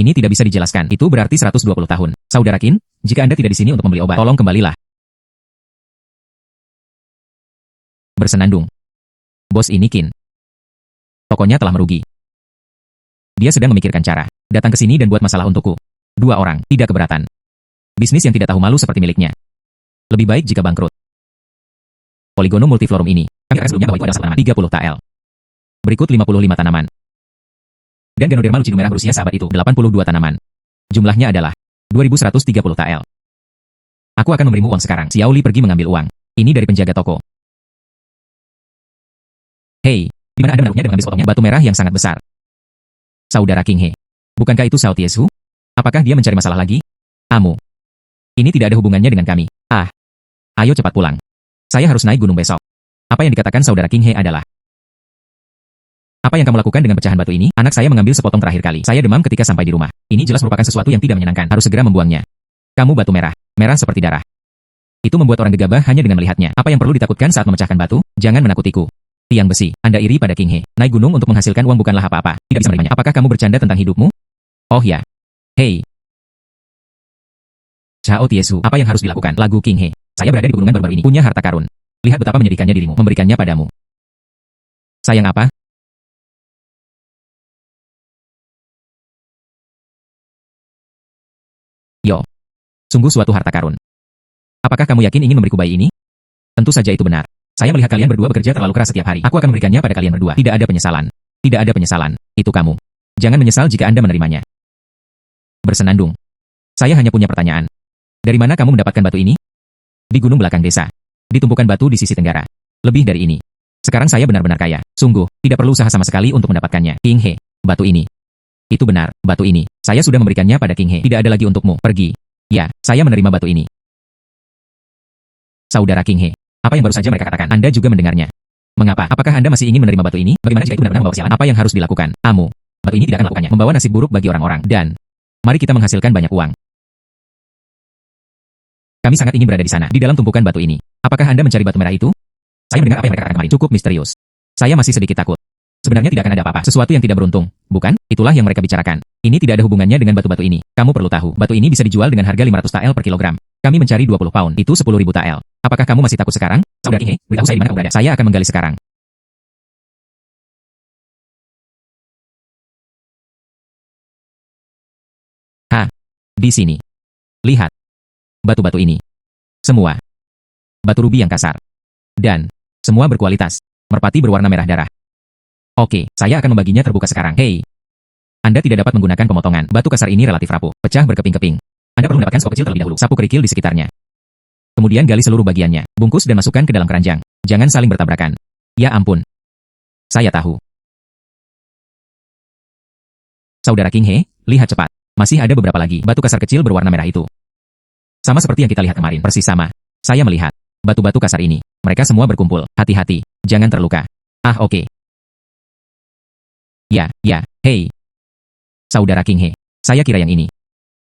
Ini tidak bisa dijelaskan. Itu berarti 120 tahun. Saudara Kin, jika Anda tidak di sini untuk membeli obat, tolong kembalilah. Bersenandung. Bos ini Kin. Tokonya telah merugi. Dia sedang memikirkan cara. Datang ke sini dan buat masalah untukku. 2 orang, tidak keberatan. Bisnis yang tidak tahu malu seperti miliknya. Lebih baik jika bangkrut. Poligono multiflorum ini, kami katakan sebelumnya bahwa itu adalah tanaman 30 TL. Berikut 55 tanaman. Dan Ganoderma lucidum merah berusia seabad itu 82 tanaman. Jumlahnya adalah 2130 TL. Aku akan memberimu uang sekarang. Xiao Li pergi mengambil uang. Ini dari penjaga toko. Hei, di mana Anda menaruhnya dan mengambil sepotongnya batu merah yang sangat besar? Saudara King He. Bukankah itu Xiao Tiesu? Apakah dia mencari masalah lagi? Amu. Ini tidak ada hubungannya dengan kami. Ah. Ayo cepat pulang. Saya harus naik gunung besok. Apa yang dikatakan saudara King He adalah, apa yang kamu lakukan dengan pecahan batu ini? Anak saya mengambil sepotong terakhir kali. Saya demam ketika sampai di rumah. Ini jelas merupakan sesuatu yang tidak menyenangkan. Harus segera membuangnya. Kamu batu merah. Merah seperti darah. Itu membuat orang gegabah hanya dengan melihatnya. Apa yang perlu ditakutkan saat memecahkan batu? Jangan menakutiku. Tiang besi. Anda iri pada King He. Naik gunung untuk menghasilkan uang bukanlah apa-apa. Tidak bisa menerimanya. Apakah kamu bercanda tentang hidupmu? Oh ya. Hei. Xiao Tiesu. Apa yang harus dilakukan? Lagu King He. Saya berada di pegunungan baru-baru ini. Punya harta karun. Lihat betapa menyedihkannya dirimu. Memberikannya padamu. Sayang apa? Yo. Sungguh suatu harta karun. Apakah kamu yakin ingin memberiku bayi ini? Tentu saja itu benar. Saya melihat kalian berdua bekerja terlalu keras setiap hari. Aku akan memberikannya pada kalian berdua. Tidak ada penyesalan. Tidak ada penyesalan. Itu kamu. Jangan menyesal jika Anda menerimanya. Bersenandung. Saya hanya punya pertanyaan. Dari mana kamu mendapatkan batu ini? Di gunung belakang desa. Ditumpukan batu di sisi tenggara. Lebih dari ini. Sekarang saya benar-benar kaya. Sungguh, tidak perlu usaha sama sekali untuk mendapatkannya. King He, batu ini. Itu benar, batu ini. Saya sudah memberikannya pada King He. Tidak ada lagi untukmu. Pergi. Ya, saya menerima batu ini. Saudara King He, apa yang baru saja mereka katakan? Anda juga mendengarnya. Mengapa? Apakah Anda masih ingin menerima batu ini? Bagaimana jika itu benar-benar membawa sialan? Apa yang harus dilakukan? Amu. Batu ini tidak akan melakukannya. Membawa nasib buruk bagi orang-orang. Dan, mari kita menghasilkan banyak uang. Kami sangat ingin berada di sana, di dalam tumpukan batu ini. Apakah Anda mencari batu merah itu? Saya mendengar apa yang mereka katakan kemarin. Cukup misterius. Saya masih sedikit takut. Sebenarnya tidak akan ada apa-apa. Sesuatu yang tidak beruntung. Bukan? Itulah yang mereka bicarakan. Ini tidak ada hubungannya dengan batu-batu ini. Kamu perlu tahu, batu ini bisa dijual dengan harga 500 TL per kilogram. Kami mencari 20 pound. Itu 10.000 TL. Apakah kamu masih takut sekarang? Saudara King He, beritahu saya di mana kamu berada. Saya akan menggali sekarang. Di sini. Lihat. Batu-batu ini. Semua. Batu rubi yang kasar. Dan, semua berkualitas. Merpati berwarna merah darah. Oke, saya akan membaginya terbuka sekarang. Hei. Anda tidak dapat menggunakan pemotongan. Batu kasar ini relatif rapuh, pecah berkeping-keping. Anda perlu mendapatkan skop kecil terlebih dahulu. Sapu kerikil di sekitarnya. Kemudian gali seluruh bagiannya. Bungkus dan masukkan ke dalam keranjang. Jangan saling bertabrakan. Ya ampun. Saya tahu. Saudara King He, lihat cepat. Masih ada beberapa lagi. Batu kasar kecil berwarna merah itu. Sama seperti yang kita lihat kemarin. Persis sama. Saya melihat. Batu-batu kasar ini. Mereka semua berkumpul. Hati-hati. Jangan terluka. Ah oke. Ya, hei. Saudara King He. Saya kira yang ini.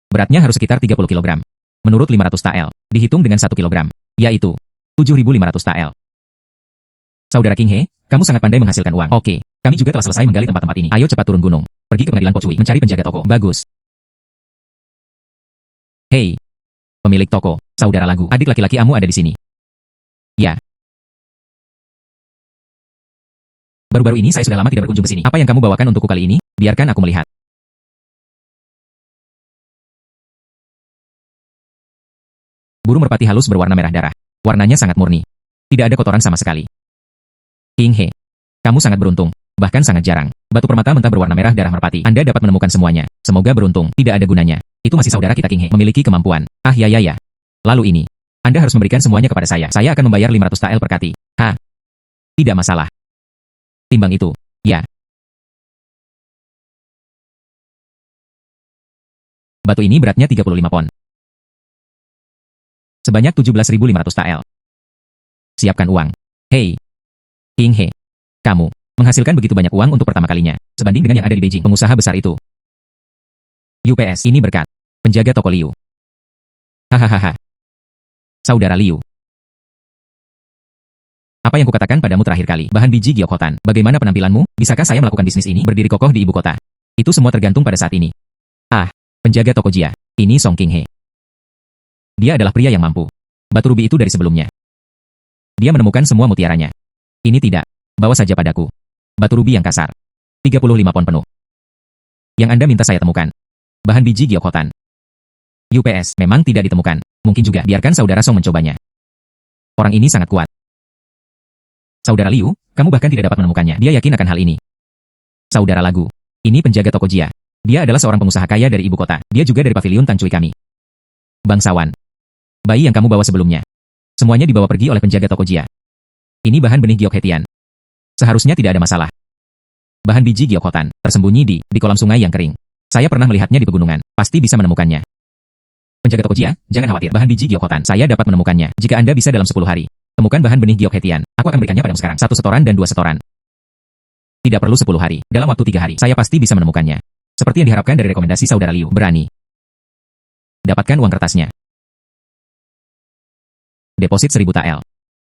Beratnya harus sekitar 30 kg. Menurut 500 TL. Dihitung dengan 1 kg. Yaitu 7.500 TL. Saudara King He, kamu sangat pandai menghasilkan uang. Oke. Kami juga telah selesai menggali tempat-tempat ini. Ayo cepat turun gunung. Pergi ke pengadilan Pochui. Mencari penjaga toko. Bagus. Hei. Pemilik toko. Saudara Lagu. Adik laki-laki Amu ada di sini. Ya. Baru-baru ini saya sudah lama tidak berkunjung ke sini. Apa yang kamu bawakan untukku kali ini? Biarkan aku melihat. Burung merpati halus berwarna merah darah. Warnanya sangat murni. Tidak ada kotoran sama sekali. King He. Kamu sangat beruntung. Bahkan sangat jarang. Batu permata mentah berwarna merah darah merpati. Anda dapat menemukan semuanya. Semoga beruntung. Tidak ada gunanya. Itu masih saudara kita King He. Memiliki kemampuan. Ah ya. Lalu ini. Anda harus memberikan semuanya kepada saya. Saya akan membayar 500 TL per kati. Tidak masalah. Timbang itu. Ya. Batu ini beratnya 35 pon. Sebanyak 17.500 TL. Siapkan uang. Hei. King He. Kamu menghasilkan begitu banyak uang untuk pertama kalinya. Sebanding dengan yang ada di Beijing. Pengusaha besar itu. UPS. Ini berkat. Penjaga toko Liu. Hahaha. Saudara Liu. Apa yang kukatakan padamu terakhir kali? Bahan biji giokhotan. Bagaimana penampilanmu? Bisakah saya melakukan bisnis ini? Berdiri kokoh di ibu kota. Itu semua tergantung pada saat ini. Penjaga toko Jia. Ini Song King He. Dia adalah pria yang mampu. Batu rubi itu dari sebelumnya. Dia menemukan semua mutiaranya. Ini tidak. Bawa saja padaku. Batu rubi yang kasar. 35 pon penuh. Yang Anda minta saya temukan. Bahan biji giokhotan. UPS memang tidak ditemukan. Mungkin juga biarkan saudara Song mencobanya. Orang ini sangat kuat. Saudara Liu, kamu bahkan tidak dapat menemukannya. Dia yakin akan hal ini. Saudara Lagu, ini penjaga toko Jia. Dia adalah seorang pengusaha kaya dari ibu kota. Dia juga dari pavilion Tang Cui kami. Bangsawan. Bayi yang kamu bawa sebelumnya. Semuanya dibawa pergi oleh penjaga toko Jia. Ini bahan benih giok hetian. Seharusnya tidak ada masalah. Bahan biji giok hotan, tersembunyi di kolam sungai yang kering. Saya pernah melihatnya di pegunungan, pasti bisa menemukannya. Penjaga toko Jia, jangan khawatir, bahan biji giok hotan, saya dapat menemukannya. Jika Anda bisa dalam 10 hari, temukan bahan benih giok hetian, aku akan berikannya padamu sekarang. 1 setoran dan 2 setoran. Tidak perlu 10 hari, dalam waktu 3 hari, saya pasti bisa menemukannya. Seperti yang diharapkan dari rekomendasi saudara Liu, berani. Dapatkan uang kertasnya. Deposit 1000 tael.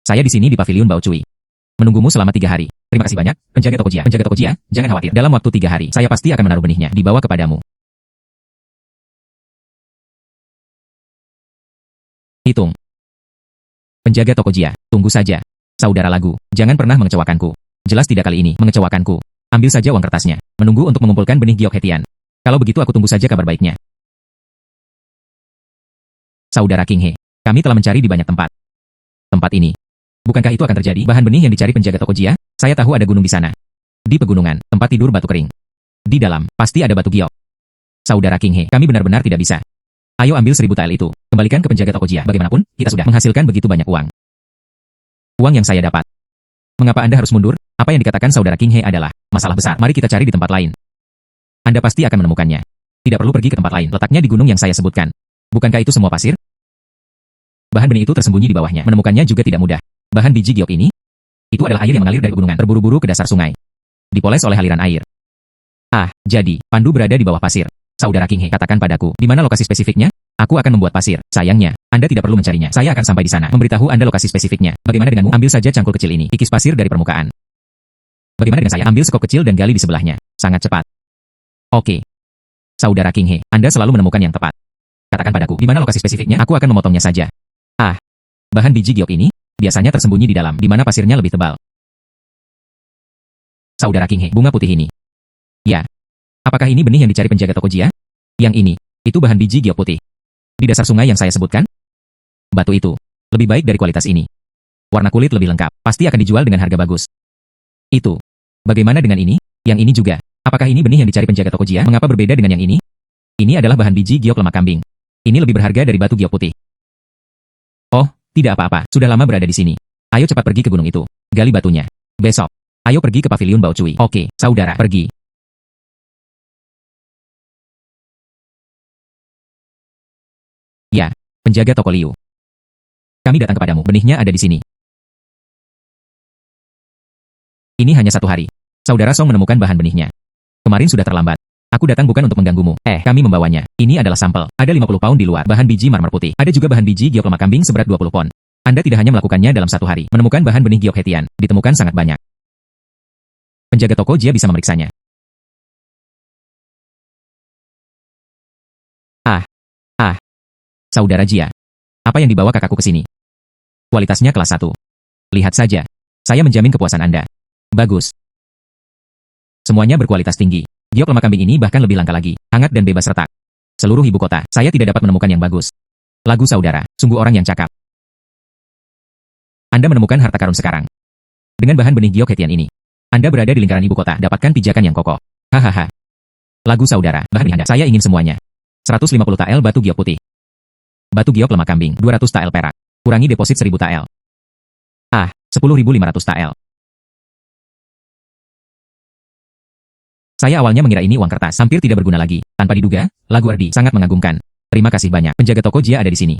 Saya di sini di pavilion Bao Cui. Menunggumu selama 3 hari. Terima kasih banyak, penjaga toko Jia. Penjaga toko Jia, jangan khawatir. Dalam waktu 3 hari, saya pasti akan menaruh benihnya, dibawa kepadamu. Hitung. Penjaga toko Jia, tunggu saja. Saudara Lagu, jangan pernah mengecewakanku. Jelas tidak kali ini, mengecewakanku. Ambil saja uang kertasnya. Menunggu untuk mengumpulkan benih giok hetian. Kalau begitu aku tunggu saja kabar baiknya. Saudara King He, kami telah mencari di banyak tempat. Tempat ini. Bukankah itu akan terjadi? Bahan benih yang dicari penjaga toko Jia? Saya tahu ada gunung di sana. Di pegunungan, tempat tidur batu kering. Di dalam, pasti ada batu giok. Saudara King He, kami benar-benar tidak bisa. Ayo ambil 1000 tael itu, kembalikan ke penjaga toko Jia. Bagaimanapun, kita sudah menghasilkan begitu banyak uang. Uang yang saya dapat. Mengapa Anda harus mundur? Apa yang dikatakan saudara King He adalah masalah besar. Mari kita cari di tempat lain. Anda pasti akan menemukannya. Tidak perlu pergi ke tempat lain. Letaknya di gunung yang saya sebutkan. Bukankah itu semua pasir? Bahan benih itu tersembunyi di bawahnya. Menemukannya juga tidak mudah. Bahan biji giok ini, itu adalah air yang mengalir dari pegunungan, terburu-buru ke dasar sungai. Dipoles oleh aliran air. Ah, jadi, pandu berada di bawah pasir. Saudara King He, katakan padaku, di mana lokasi spesifiknya? Aku akan membuat pasir. Sayangnya, Anda tidak perlu mencarinya. Saya akan sampai di sana, memberitahu Anda lokasi spesifiknya. Bagaimana denganmu? Ambil saja cangkul kecil ini, kikis pasir dari permukaan. Bagaimana dengan saya? Ambil sekop kecil dan gali di sebelahnya. Sangat cepat. Oke. Saudara King He, Anda selalu menemukan yang tepat. Katakan padaku, di mana lokasi spesifiknya? Aku akan memotongnya saja. Ah, bahan biji giok ini biasanya tersembunyi di dalam, di mana pasirnya lebih tebal. Saudara King He, bunga putih ini. Ya. Apakah ini benih yang dicari penjaga toko Jia? Yang ini, itu bahan biji giok putih. Di dasar sungai yang saya sebutkan? Batu itu, lebih baik dari kualitas ini. Warna kulit lebih lengkap, pasti akan dijual dengan harga bagus. Itu. Bagaimana dengan ini? Yang ini juga. Apakah ini benih yang dicari penjaga toko Jia? Mengapa berbeda dengan yang ini? Ini adalah bahan biji giok lemak kambing. Ini lebih berharga dari batu giok putih. Oh, tidak apa-apa, sudah lama berada di sini. Ayo cepat pergi ke gunung itu. Gali batunya. Besok. Ayo pergi ke pavilion Bao Cui. Oke, saudara, pergi. Ya, penjaga toko Liu. Kami datang kepadamu, benihnya ada di sini. Ini hanya 1 hari. Saudara Song menemukan bahan benihnya. Kemarin sudah terlambat. Aku datang bukan untuk mengganggumu. Kami membawanya. Ini adalah sampel. Ada 50 pound di luar. Bahan biji marmer putih. Ada juga bahan biji giok lemak kambing seberat 20 pound. Anda tidak hanya melakukannya dalam 1 hari. Menemukan bahan benih giok hetian. Ditemukan sangat banyak. Penjaga toko Jia bisa memeriksanya. Saudara Jia. Apa yang dibawa kakakku ke sini? Kualitasnya kelas 1. Lihat saja. Saya menjamin kepuasan Anda. Bagus. Semuanya berkualitas tinggi. Giok lemak kambing ini bahkan lebih langka lagi, hangat dan bebas retak. Seluruh ibu kota, saya tidak dapat menemukan yang bagus. Lagu saudara, sungguh orang yang cakap. Anda menemukan harta karun sekarang. Dengan bahan benih giok hetian ini, Anda berada di lingkaran ibu kota, dapatkan pijakan yang kokoh. Hahaha. Lagu saudara, bahan benih Anda, saya ingin semuanya. 150 tael batu giok putih. Batu giok lemak kambing, 200 tael perak. Kurangi deposit 1000 tael. 10.500 tael. Saya awalnya mengira ini uang kertas, hampir tidak berguna lagi. Tanpa diduga, Lagu Erdi sangat mengagumkan. Terima kasih banyak, penjaga toko Jia ada di sini.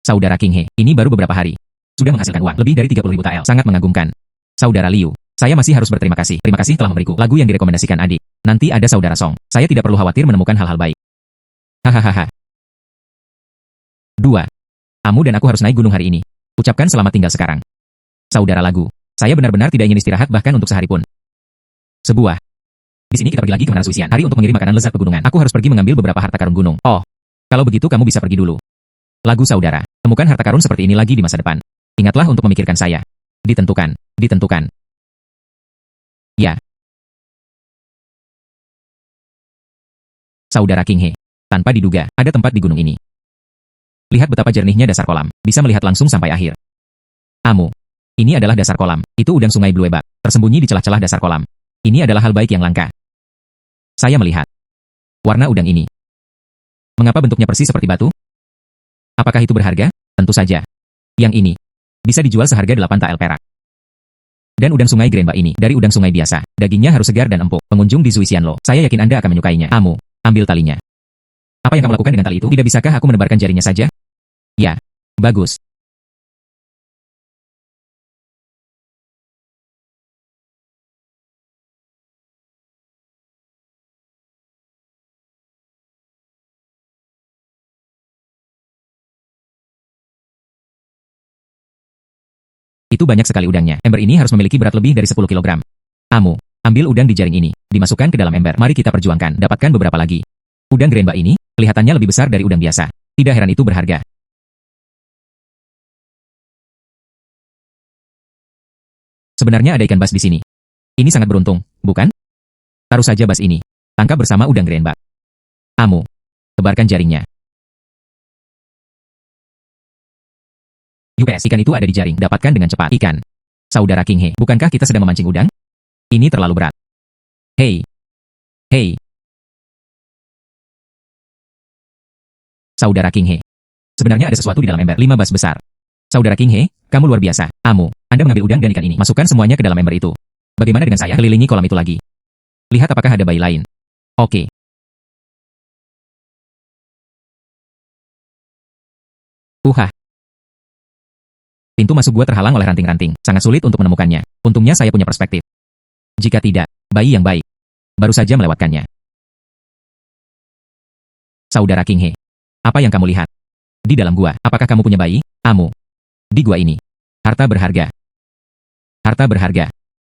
Saudara King He, ini baru beberapa hari. Sudah menghasilkan uang, lebih dari 30.000 tael, sangat mengagumkan. Saudara Liu, saya masih harus berterima kasih. Terima kasih telah memberiku lagu yang direkomendasikan adik. Nanti ada saudara Song, saya tidak perlu khawatir menemukan hal-hal baik. Hahaha. 2. Kamu dan aku harus naik gunung hari ini. Ucapkan selamat tinggal sekarang. Saudara Lagu, saya benar-benar tidak ingin istirahat bahkan untuk sehari pun. Sebuah. Di sini kita pergi lagi ke Menara Suisian. Hari untuk mengirim makanan lezat pegunungan. Aku harus pergi mengambil beberapa harta karun gunung. Oh, kalau begitu kamu bisa pergi dulu. Lagu saudara, temukan harta karun seperti ini lagi di masa depan. Ingatlah untuk memikirkan saya. Ditentukan. Ya. Saudara King He, tanpa diduga, ada tempat di gunung ini. Lihat betapa jernihnya dasar kolam, bisa melihat langsung sampai akhir. Amu. Ini adalah dasar kolam. Itu udang sungai Blue Bak, tersembunyi di celah-celah dasar kolam. Ini adalah hal baik yang langka. Saya melihat warna udang ini. Mengapa bentuknya persis seperti batu? Apakah itu berharga? Tentu saja. Yang ini bisa dijual seharga 8 tael perak. Dan udang sungai Grand Bak ini dari udang sungai biasa. Dagingnya harus segar dan empuk. Pengunjung di Zuisianlo, saya yakin Anda akan menyukainya. Amu, ambil talinya. Apa yang kamu lakukan dengan tali itu? Tidak bisakah aku menebarkan jarinya saja? Ya, bagus. Itu banyak sekali udangnya. Ember ini harus memiliki berat lebih dari 10 kilogram. Amu, ambil udang di jaring ini. Dimasukkan ke dalam ember. Mari kita perjuangkan. Dapatkan beberapa lagi. Udang Grand Bak ini, kelihatannya lebih besar dari udang biasa. Tidak heran itu berharga. Sebenarnya ada ikan bass di sini. Ini sangat beruntung, bukan? Taruh saja bass ini. Tangkap bersama udang Grand Bak. Amu, tebarkan jaringnya. UPS, ikan itu ada di jaring. Dapatkan dengan cepat. Ikan. Saudara King He, bukankah kita sedang memancing udang? Ini terlalu berat. Hei. Hei. Saudara King He. Sebenarnya ada sesuatu di dalam ember. 5 bas besar. Saudara King He, kamu luar biasa. Amu, Anda mengambil udang dan ikan ini. Masukkan semuanya ke dalam ember itu. Bagaimana dengan saya? Kelilingi kolam itu lagi. Lihat apakah ada bayi lain. Oke. Pintu masuk gua terhalang oleh ranting-ranting. Sangat sulit untuk menemukannya. Untungnya saya punya perspektif. Jika tidak, bayi yang baik. Baru saja melewatkannya. Saudara King He. Apa yang kamu lihat? Di dalam gua, apakah kamu punya bayi? Amu. Di gua ini. Harta berharga. Harta berharga.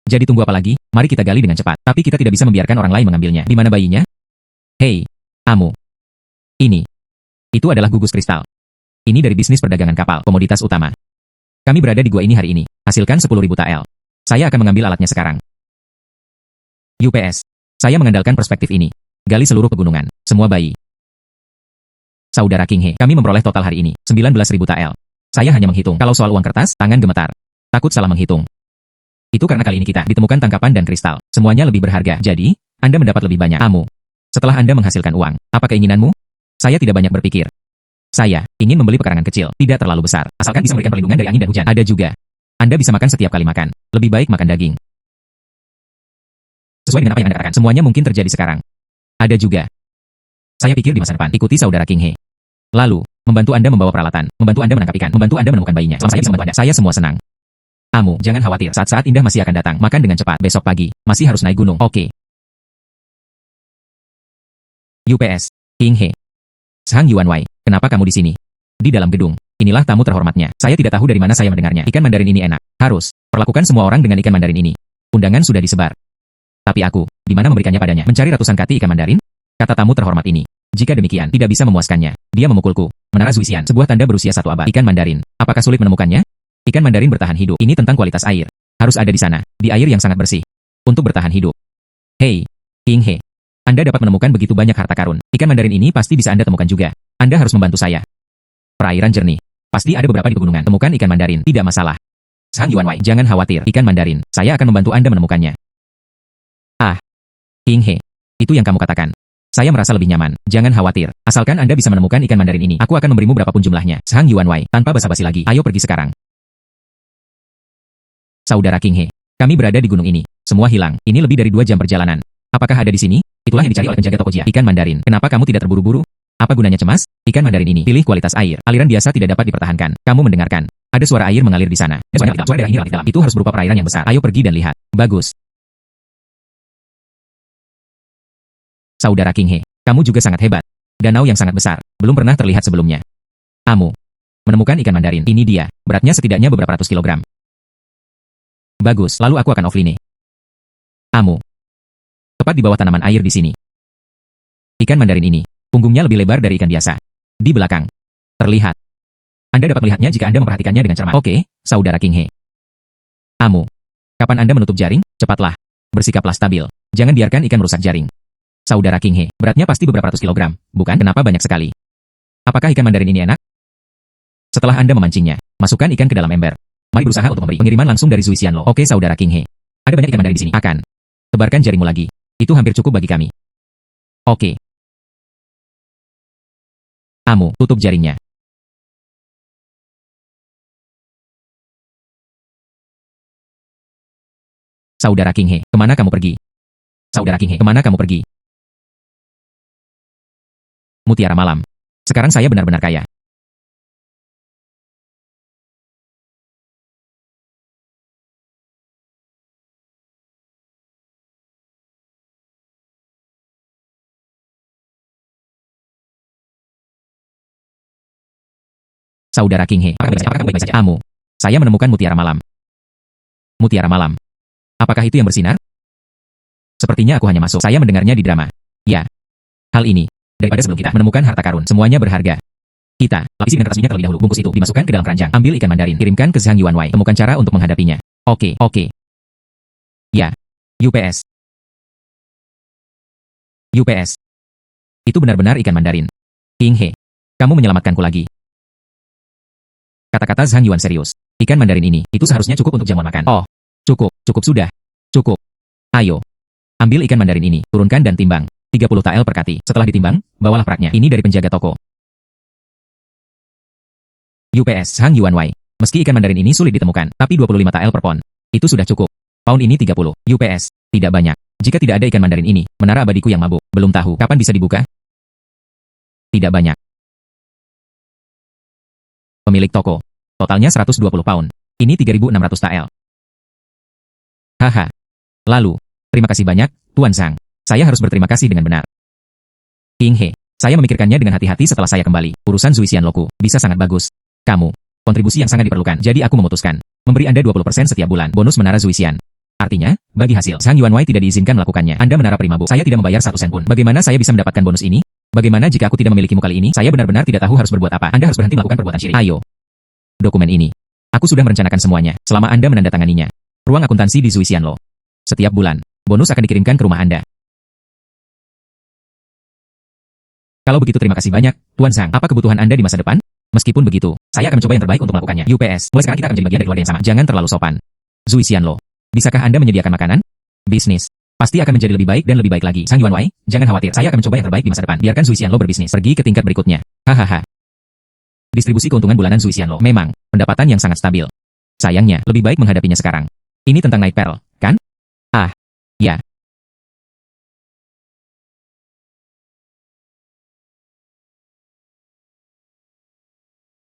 Jadi tunggu apa lagi? Mari kita gali dengan cepat. Tapi kita tidak bisa membiarkan orang lain mengambilnya. Di mana bayinya? Hei. Amu. Ini. Itu adalah gugus kristal. Ini dari bisnis perdagangan kapal, komoditas utama. Kami berada di gua ini hari ini. Hasilkan 10.000 tael. Saya akan mengambil alatnya sekarang. UPS. Saya mengandalkan perspektif ini. Gali seluruh pegunungan. Semua bayi. Saudara King He, kami memperoleh total hari ini 19.000 tael. Saya hanya menghitung. Kalau soal uang kertas, tangan gemetar. Takut salah menghitung. Itu karena kali ini kita ditemukan tangkapan dan kristal. Semuanya lebih berharga. Jadi, Anda mendapat lebih banyak. Amu. Setelah Anda menghasilkan uang, apa keinginanmu? Saya tidak banyak berpikir. Saya ingin membeli pekarangan kecil, tidak terlalu besar, asalkan bisa memberikan perlindungan dari angin dan hujan. Ada juga. Anda bisa makan setiap kali makan. Lebih baik makan daging. Sesuai dengan apa yang Anda katakan, semuanya mungkin terjadi sekarang. Ada juga. Saya pikir di masa depan, ikuti saudara King He. Lalu, membantu Anda membawa peralatan, membantu Anda menangkap ikan, membantu Anda menemukan bayinya. Selama saya bisa membantu Anda, saya semua senang. Amu, jangan khawatir, saat-saat indah masih akan datang. Makan dengan cepat, besok pagi, masih harus naik gunung. Oke. UPS, King He. Sang Yuanwei, kenapa kamu di sini? Di dalam gedung. Inilah tamu terhormatnya. Saya tidak tahu dari mana saya mendengarnya. Ikan mandarin ini enak. Harus. Perlakukan semua orang dengan ikan mandarin ini. Undangan sudah disebar. Tapi aku, di mana memberikannya padanya? Mencari ratusan kati ikan mandarin? Kata tamu terhormat ini. Jika demikian, tidak bisa memuaskannya. Dia memukulku. Menara Zuisian, sebuah tanda berusia 1 abad. Ikan mandarin. Apakah sulit menemukannya? Ikan mandarin bertahan hidup. Ini tentang kualitas air. Harus ada di sana. Di air yang sangat bersih. Untuk bertahan hidup. Hei, King He. Anda dapat menemukan begitu banyak harta karun. Ikan mandarin ini pasti bisa Anda temukan juga. Anda harus membantu saya. Perairan jernih. Pasti ada beberapa di pegunungan. Temukan ikan mandarin. Tidak masalah. Sang Yuanwei, jangan khawatir. Ikan mandarin. Saya akan membantu Anda menemukannya. Ah. King He. Itu yang kamu katakan. Saya merasa lebih nyaman. Jangan khawatir. Asalkan Anda bisa menemukan ikan mandarin ini, aku akan memberimu berapapun jumlahnya. Sang Yuanwei, tanpa basa-basi lagi. Ayo pergi sekarang. Saudara King He. Kami berada di gunung ini. Semua hilang. Ini lebih dari 2 jam perjalanan. Apakah ada di sini? Itulah yang dicari oleh penjaga toko Jia. Ikan mandarin. Kenapa kamu tidak terburu-buru? Apa gunanya cemas? Ikan mandarin ini. Pilih kualitas air. Aliran biasa tidak dapat dipertahankan. Kamu mendengarkan. Ada suara air mengalir di sana. Suara daerah ini relatif dalam. Itu harus berupa perairan yang besar. Ayo pergi dan lihat. Bagus. Saudara King He. Kamu juga sangat hebat. Danau yang sangat besar. Belum pernah terlihat sebelumnya. Amu. Menemukan ikan mandarin. Ini dia. Beratnya setidaknya beberapa ratus kilogram. Bagus. Lalu aku akan offline. Amu. Tepat di bawah tanaman air di sini. Ikan mandarin ini. Punggungnya lebih lebar dari ikan biasa. Di belakang. Terlihat. Anda dapat melihatnya jika Anda memperhatikannya dengan cermat. Oke, saudara King He. Amu. Kapan Anda menutup jaring? Cepatlah. Bersikaplah stabil. Jangan biarkan ikan merusak jaring. Saudara King He. Beratnya pasti beberapa ratus kilogram. Bukan? Kenapa banyak sekali? Apakah ikan mandarin ini enak? Setelah Anda memancingnya, masukkan ikan ke dalam ember. Mari berusaha untuk memberi pengiriman langsung dari Zui Xianlo. Oke, saudara King He. Ada banyak ikan Mandarin di sini. Akan. Tebarkan jarimu lagi. Itu hampir cukup bagi kami. Oke. Amu, tutup jaringnya. Saudara King He, kemana kamu pergi? Saudara King He, kemana kamu pergi? Mutiara malam. Sekarang saya benar-benar kaya. Saudara King He, apakah kamu baik-baik saja? Amu, saya menemukan mutiara malam. Mutiara malam. Apakah itu yang bersinar? Sepertinya aku hanya masuk. Saya mendengarnya di drama. Ya. Hal ini. Daripada sebelum kita menemukan harta karun, semuanya berharga. Kita, lapisi dengan kertas minyak terlebih dahulu. Bungkus itu dimasukkan ke dalam keranjang. Ambil ikan Mandarin. Kirimkan ke Zhang Yuanwei. Temukan cara untuk menghadapinya. Oke. Ya. UPS. UPS. Itu benar-benar ikan Mandarin. King He. Kamu menyelamatkanku lagi. Kata-kata Zhang Yuan serius. Ikan Mandarin ini, itu seharusnya cukup untuk jamuan makan. Oh. Cukup sudah. Cukup. Ayo. Ambil ikan Mandarin ini, turunkan dan timbang. 30 tael per kati. Setelah ditimbang, bawalah praknya. Ini dari penjaga toko. UPS Zhang Yuanwei. Meski ikan Mandarin ini sulit ditemukan, tapi 25 tael per pon. Itu sudah cukup. Pound ini 30. UPS. Tidak banyak. Jika tidak ada ikan Mandarin ini, menara abadiku yang mabuk. Belum tahu kapan bisa dibuka? Tidak banyak. Pemilik toko. Totalnya 120 pound. Ini 3.600 tael. Haha. Lalu, terima kasih banyak, Tuan Zhang. Saya harus berterima kasih dengan benar. King He, saya memikirkannya dengan hati-hati setelah saya kembali. Urusan Zui Xianloku bisa sangat bagus. Kamu, kontribusi yang sangat diperlukan. Jadi aku memutuskan memberi Anda 20% setiap bulan bonus menara Zui Xian. Artinya, bagi hasil, Zhang Yuanwei tidak diizinkan melakukannya. Anda menara prima, Bu. Saya tidak membayar 1 sen pun. Bagaimana saya bisa mendapatkan bonus ini? Bagaimana jika aku tidak memilikimu kali ini? Saya benar-benar tidak tahu harus berbuat apa. Anda harus berhenti melakukan perbuatan syirik. Ayo. Dokumen ini. Aku sudah merencanakan semuanya selama Anda menandatanganinya. Ruang akuntansi di Zui Xianlo. Setiap bulan, bonus akan dikirimkan ke rumah Anda. Kalau begitu terima kasih banyak, Tuan Zhang. Apa kebutuhan Anda di masa depan? Meskipun begitu, saya akan mencoba yang terbaik untuk melakukannya. UPS, mulai sekarang kita akan menjadi bagian dari keluarga yang sama. Jangan terlalu sopan. Zui Xianlo. Bisakah Anda menyediakan makanan? Bisnis. Pasti akan menjadi lebih baik dan lebih baik lagi. Zhang Yuanwei, jangan khawatir. Saya akan mencoba yang terbaik di masa depan. Biarkan Zui Xianlo berbisnis. Pergi ke tingkat berikutnya. Hahaha. Distribusi keuntungan bulanan Zui Xianlo. Memang, pendapatan yang sangat stabil. Sayangnya, lebih baik menghadapinya sekarang. Ini tentang Night Pearl, kan? Ah. Ya.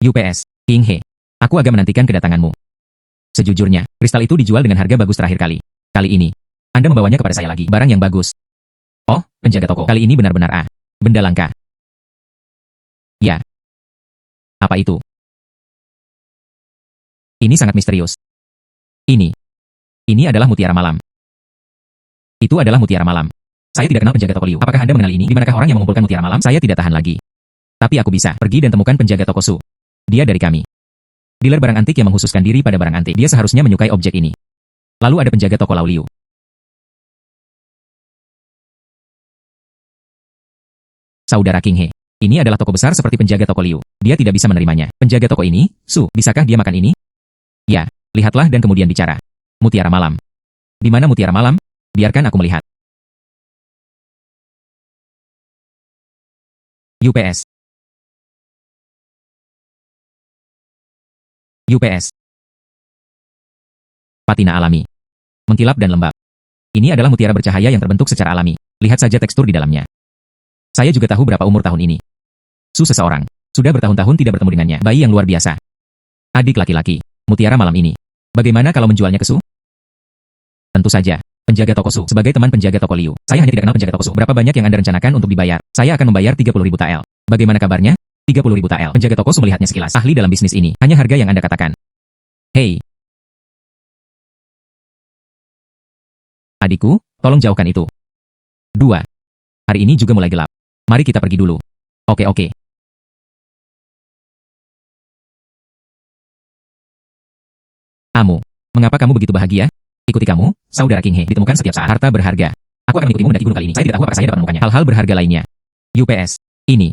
UPS, King He. Aku agak menantikan kedatanganmu. Sejujurnya, kristal itu dijual dengan harga bagus terakhir kali. Kali ini, Anda membawanya kepada saya lagi. Barang yang bagus. Oh, penjaga toko. Kali ini benar-benar benda langka. Ya. Apa itu? Ini sangat misterius. Ini adalah mutiara malam. Itu adalah mutiara malam. Saya tidak kenal penjaga toko Liu. Apakah Anda mengenal ini? Di manakah orang yang mengumpulkan mutiara malam? Saya tidak tahan lagi. Tapi aku bisa pergi dan temukan penjaga toko Su. Dia dari kami. Dealer barang antik yang menghususkan diri pada barang antik. Dia seharusnya menyukai objek ini. Lalu ada penjaga toko Lao Liu. Saudara King He. Ini adalah toko besar seperti penjaga toko Liu. Dia tidak bisa menerimanya. Penjaga toko ini, Su, bisakah dia makan ini? Ya, lihatlah dan kemudian bicara. Mutiara malam. Di mana mutiara malam? Biarkan aku melihat. UPS. UPS. Patina alami. Mengkilap dan lembab. Ini adalah mutiara bercahaya yang terbentuk secara alami. Lihat saja tekstur di dalamnya. Saya juga tahu berapa umur tahun ini. Su seseorang. Sudah bertahun-tahun tidak bertemu dengannya. Bayi yang luar biasa. Adik laki-laki. Mutiara malam ini. Bagaimana kalau menjualnya ke Su? Tentu saja. Penjaga toko Su. Sebagai teman penjaga toko Liu. Saya hanya tidak kenal penjaga toko Su. Berapa banyak yang Anda rencanakan untuk dibayar? Saya akan membayar 30.000 tael. Bagaimana kabarnya? 30.000 tael. Penjaga toko Su melihatnya sekilas. Ahli dalam bisnis ini. Hanya harga yang Anda katakan. Hei. Adikku, tolong jauhkan itu. 2. Hari ini juga mulai gelap. Mari kita pergi dulu. Oke. Amu, mengapa kamu begitu bahagia? Ikuti kamu, saudara King He, ditemukan setiap saat. Harta berharga. Aku akan mengikutimu mendaki gunung kali ini. Saya tidak tahu apakah saya dapat menemukannya. Hal-hal berharga lainnya. UPS. Ini.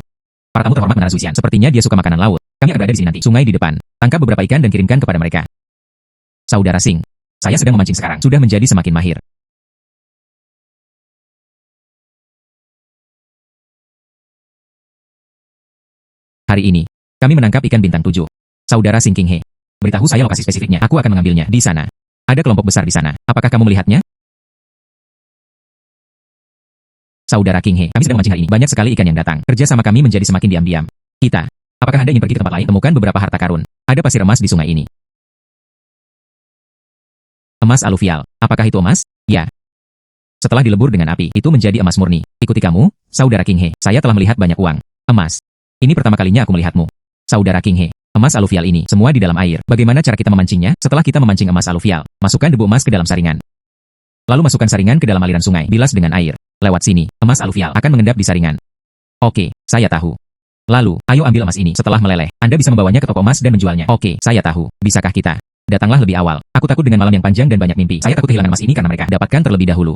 Para tamu terhormat menara Zui Xian. Sepertinya dia suka makanan laut. Kami akan berada di sini nanti. Sungai di depan. Tangkap beberapa ikan dan kirimkan kepada mereka. Saudara Singh, saya sedang memancing sekarang. Sudah menjadi semakin mahir. Hari ini, kami menangkap ikan bintang 7. Saudara Singh King He, beritahu saya lokasi spesifiknya. Aku akan mengambilnya. Di sana. Ada kelompok besar di sana. Apakah kamu melihatnya? Saudara King He, kami sedang memancing hari ini. Banyak sekali ikan yang datang. Kerja sama kami menjadi semakin diam-diam. Kita, apakah Anda ingin pergi ke tempat lain? Temukan beberapa harta karun. Ada pasir emas di sungai ini. Emas aluvial. Apakah itu emas? Ya. Setelah dilebur dengan api, itu menjadi emas murni. Ikuti kamu, Saudara King He. Saya telah melihat banyak uang. Emas. Ini pertama kalinya aku melihatmu. Saudara King He. Emas aluvial ini, semua di dalam air. Bagaimana cara kita memancingnya? Setelah kita memancing emas aluvial, masukkan debu emas ke dalam saringan. Lalu masukkan saringan ke dalam aliran sungai, bilas dengan air. Lewat sini, emas aluvial akan mengendap di saringan. Oke, saya tahu. Lalu, ayo ambil emas ini. Setelah meleleh, Anda bisa membawanya ke toko emas dan menjualnya. Oke, saya tahu. Bisakah kita? Datanglah lebih awal. Aku takut dengan malam yang panjang dan banyak mimpi. Saya takut kehilangan emas ini karena mereka dapatkan terlebih dahulu.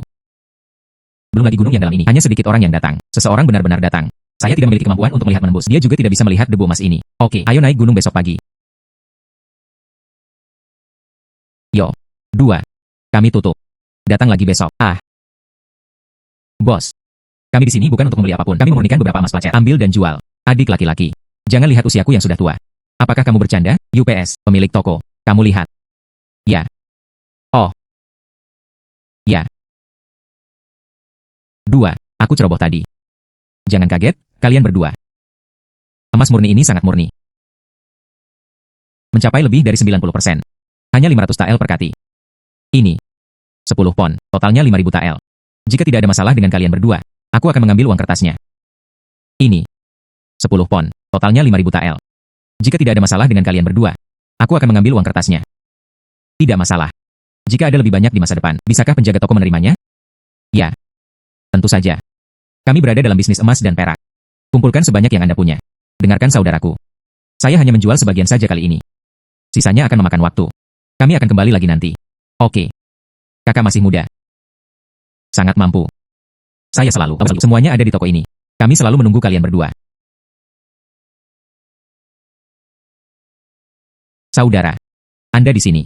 Belum lagi gunung yang dalam ini. Hanya sedikit orang yang datang. Seseorang benar-benar datang. Saya tidak memiliki kemampuan untuk melihat menembus. Dia juga tidak bisa melihat debu emas ini. Oke, ayo naik gunung besok pagi. Yo. 2. Kami tutup. Datang lagi besok. Bos. Kami di sini bukan untuk membeli apapun. Kami memurnikan beberapa emas placet. Ambil dan jual. Adik laki-laki. Jangan lihat usiaku yang sudah tua. Apakah kamu bercanda? UPS, pemilik toko. Kamu lihat. Ya. Oh. Ya. 2. Aku ceroboh tadi. Jangan kaget, kalian berdua. Emas murni ini sangat murni. Mencapai lebih dari 90%. Hanya 500 tael per kati. Ini. 10 pon, totalnya 5.000 tael. Jika tidak ada masalah dengan kalian berdua, aku akan mengambil uang kertasnya. Ini. 10 pon, totalnya 5.000 tael. Jika tidak ada masalah dengan kalian berdua, aku akan mengambil uang kertasnya. Tidak masalah. Jika ada lebih banyak di masa depan, bisakah penjaga toko menerimanya? Ya. Tentu saja. Kami berada dalam bisnis emas dan perak. Kumpulkan sebanyak yang Anda punya. Dengarkan saudaraku. Saya hanya menjual sebagian saja kali ini. Sisanya akan memakan waktu. Kami akan kembali lagi nanti. Oke. Kakak masih muda. Sangat mampu. Saya selalu. Semuanya ada di toko ini. Kami selalu menunggu kalian berdua. Saudara. Anda di sini.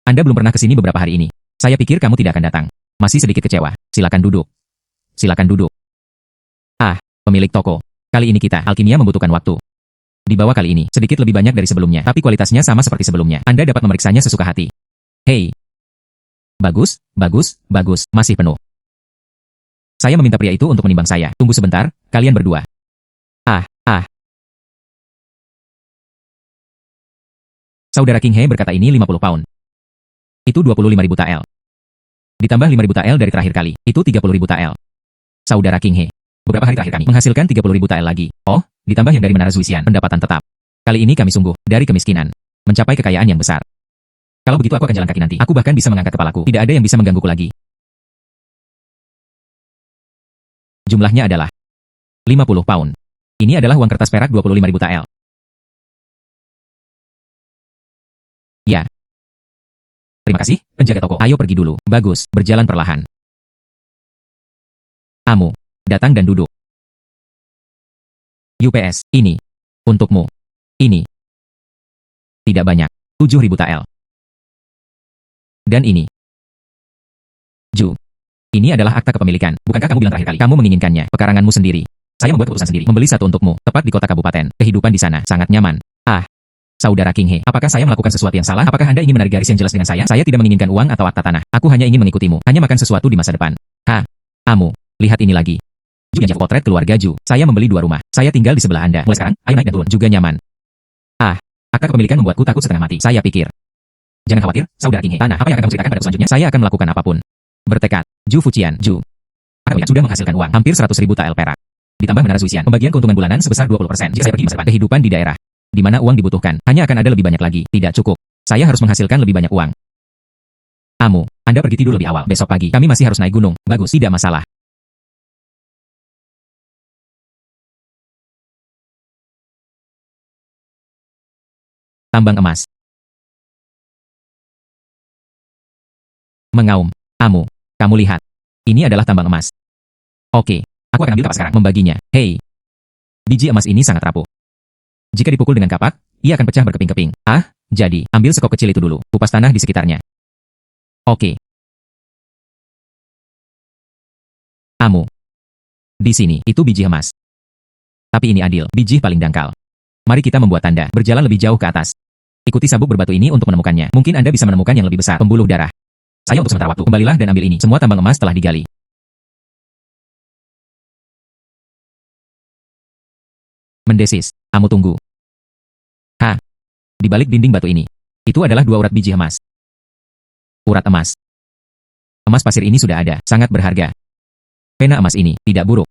Anda belum pernah ke sini beberapa hari ini. Saya pikir kamu tidak akan datang. Masih sedikit kecewa. Silakan duduk. Silakan duduk. Pemilik toko. Kali ini kita, alkimia membutuhkan waktu. Di bawah kali ini, sedikit lebih banyak dari sebelumnya, tapi kualitasnya sama seperti sebelumnya. Anda dapat memeriksanya sesuka hati. Hei. Bagus, bagus, bagus, masih penuh. Saya meminta pria itu untuk menimbang saya. Tunggu sebentar, kalian berdua. Saudara King He berkata ini 50 pound. Itu 25.000 tael. Ditambah 5.000 tael dari terakhir kali, itu 30.000 tael. Saudara King He. Beberapa hari terakhir kami menghasilkan 30.000 tael lagi. Oh, ditambah yang dari Menara Zuisian, pendapatan tetap. Kali ini kami sungguh, dari kemiskinan, mencapai kekayaan yang besar. Kalau begitu aku akan jalan kaki nanti. Aku bahkan bisa mengangkat kepalaku. Tidak ada yang bisa menggangguku lagi. Jumlahnya adalah 50 pound. Ini adalah uang kertas perak 25.000 tael. Ya. Terima kasih, penjaga toko. Ayo pergi dulu. Bagus, berjalan perlahan. Amu. Datang dan duduk. UPS, ini. Untukmu. Ini. Tidak banyak. 7.000 tael. Dan ini. Ju. Ini adalah akta kepemilikan. Bukankah kamu bilang terakhir kali kamu menginginkannya? Pekaranganmu sendiri. Saya membuat keputusan sendiri. Membeli satu untukmu. Tepat di kota kabupaten. Kehidupan di sana sangat nyaman. Saudara King He, apakah saya melakukan sesuatu yang salah? Apakah Anda ingin menarik garis yang jelas dengan saya? Saya tidak menginginkan uang atau akta tanah. Aku hanya ingin mengikutimu. Hanya makan sesuatu di masa depan. Amu. Lihat ini lagi. Ju yang potret keluarga Ju. Saya membeli 2 rumah. Saya tinggal di sebelah Anda. Mulai sekarang, ayo naik dan turun. Juga nyaman. Akta kepemilikan membuatku takut setengah mati. Saya pikir. Jangan khawatir, Saudara King He. Tanah, apa yang akan kamu ceritakan pada selanjutnya? Saya akan melakukan apapun. Bertekad. Ju Fujian. Ju. Aku sudah menghasilkan uang. Hampir 100.000 tael perak. Ditambah Menara Zuisian. Pembagian keuntungan bulanan sebesar 20%. Jika saya pergi masa depan. Kehidupan di daerah. Di mana uang dibutuhkan. Hanya akan ada lebih banyak lagi. Tidak cukup. Saya harus menghasilkan lebih banyak uang. Amu, Anda pergi tidur lebih awal. Besok pagi, kami masih harus naik gunung. Bagus, tidak masalah. Tambang emas. Mengaum. Amu, kamu lihat. Ini adalah tambang emas. Oke, aku akan ambil kapak sekarang. Membaginya. Hei. Biji emas ini sangat rapuh. Jika dipukul dengan kapak, ia akan pecah berkeping-keping. Jadi, ambil sekop kecil itu dulu, kupas tanah di sekitarnya. Oke. Amu. Di sini, itu biji emas. Tapi ini adil, biji paling dangkal. Mari kita membuat tanda, berjalan lebih jauh ke atas. Ikuti sabuk berbatu ini untuk menemukannya. Mungkin Anda bisa menemukan yang lebih besar, pembuluh darah. Saya untuk sementara waktu, kembalilah dan ambil ini. Semua tambang emas telah digali. Mendesis. Amu tunggu. Di balik dinding batu ini. Itu adalah 2 urat biji emas. Urat emas. Emas pasir ini sudah ada, sangat berharga. Pena emas ini, tidak buruk.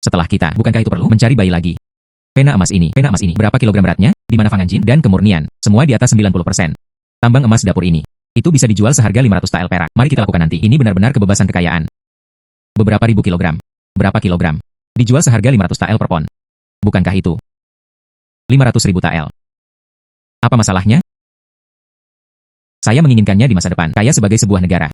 Setelah kita, bukankah itu perlu mencari bayi lagi? Pena emas ini, berapa kilogram beratnya? Di mana Fang Anjin dan kemurnian? Semua di atas 90%. Tambang emas dapur ini. Itu bisa dijual seharga 500 tael perak. Mari kita lakukan nanti. Ini benar-benar kebebasan kekayaan. Beberapa ribu kilogram. Berapa kilogram? Dijual seharga 500 tael per pon. Bukankah itu 500.000 tael? Apa masalahnya? Saya menginginkannya di masa depan, kaya sebagai sebuah negara.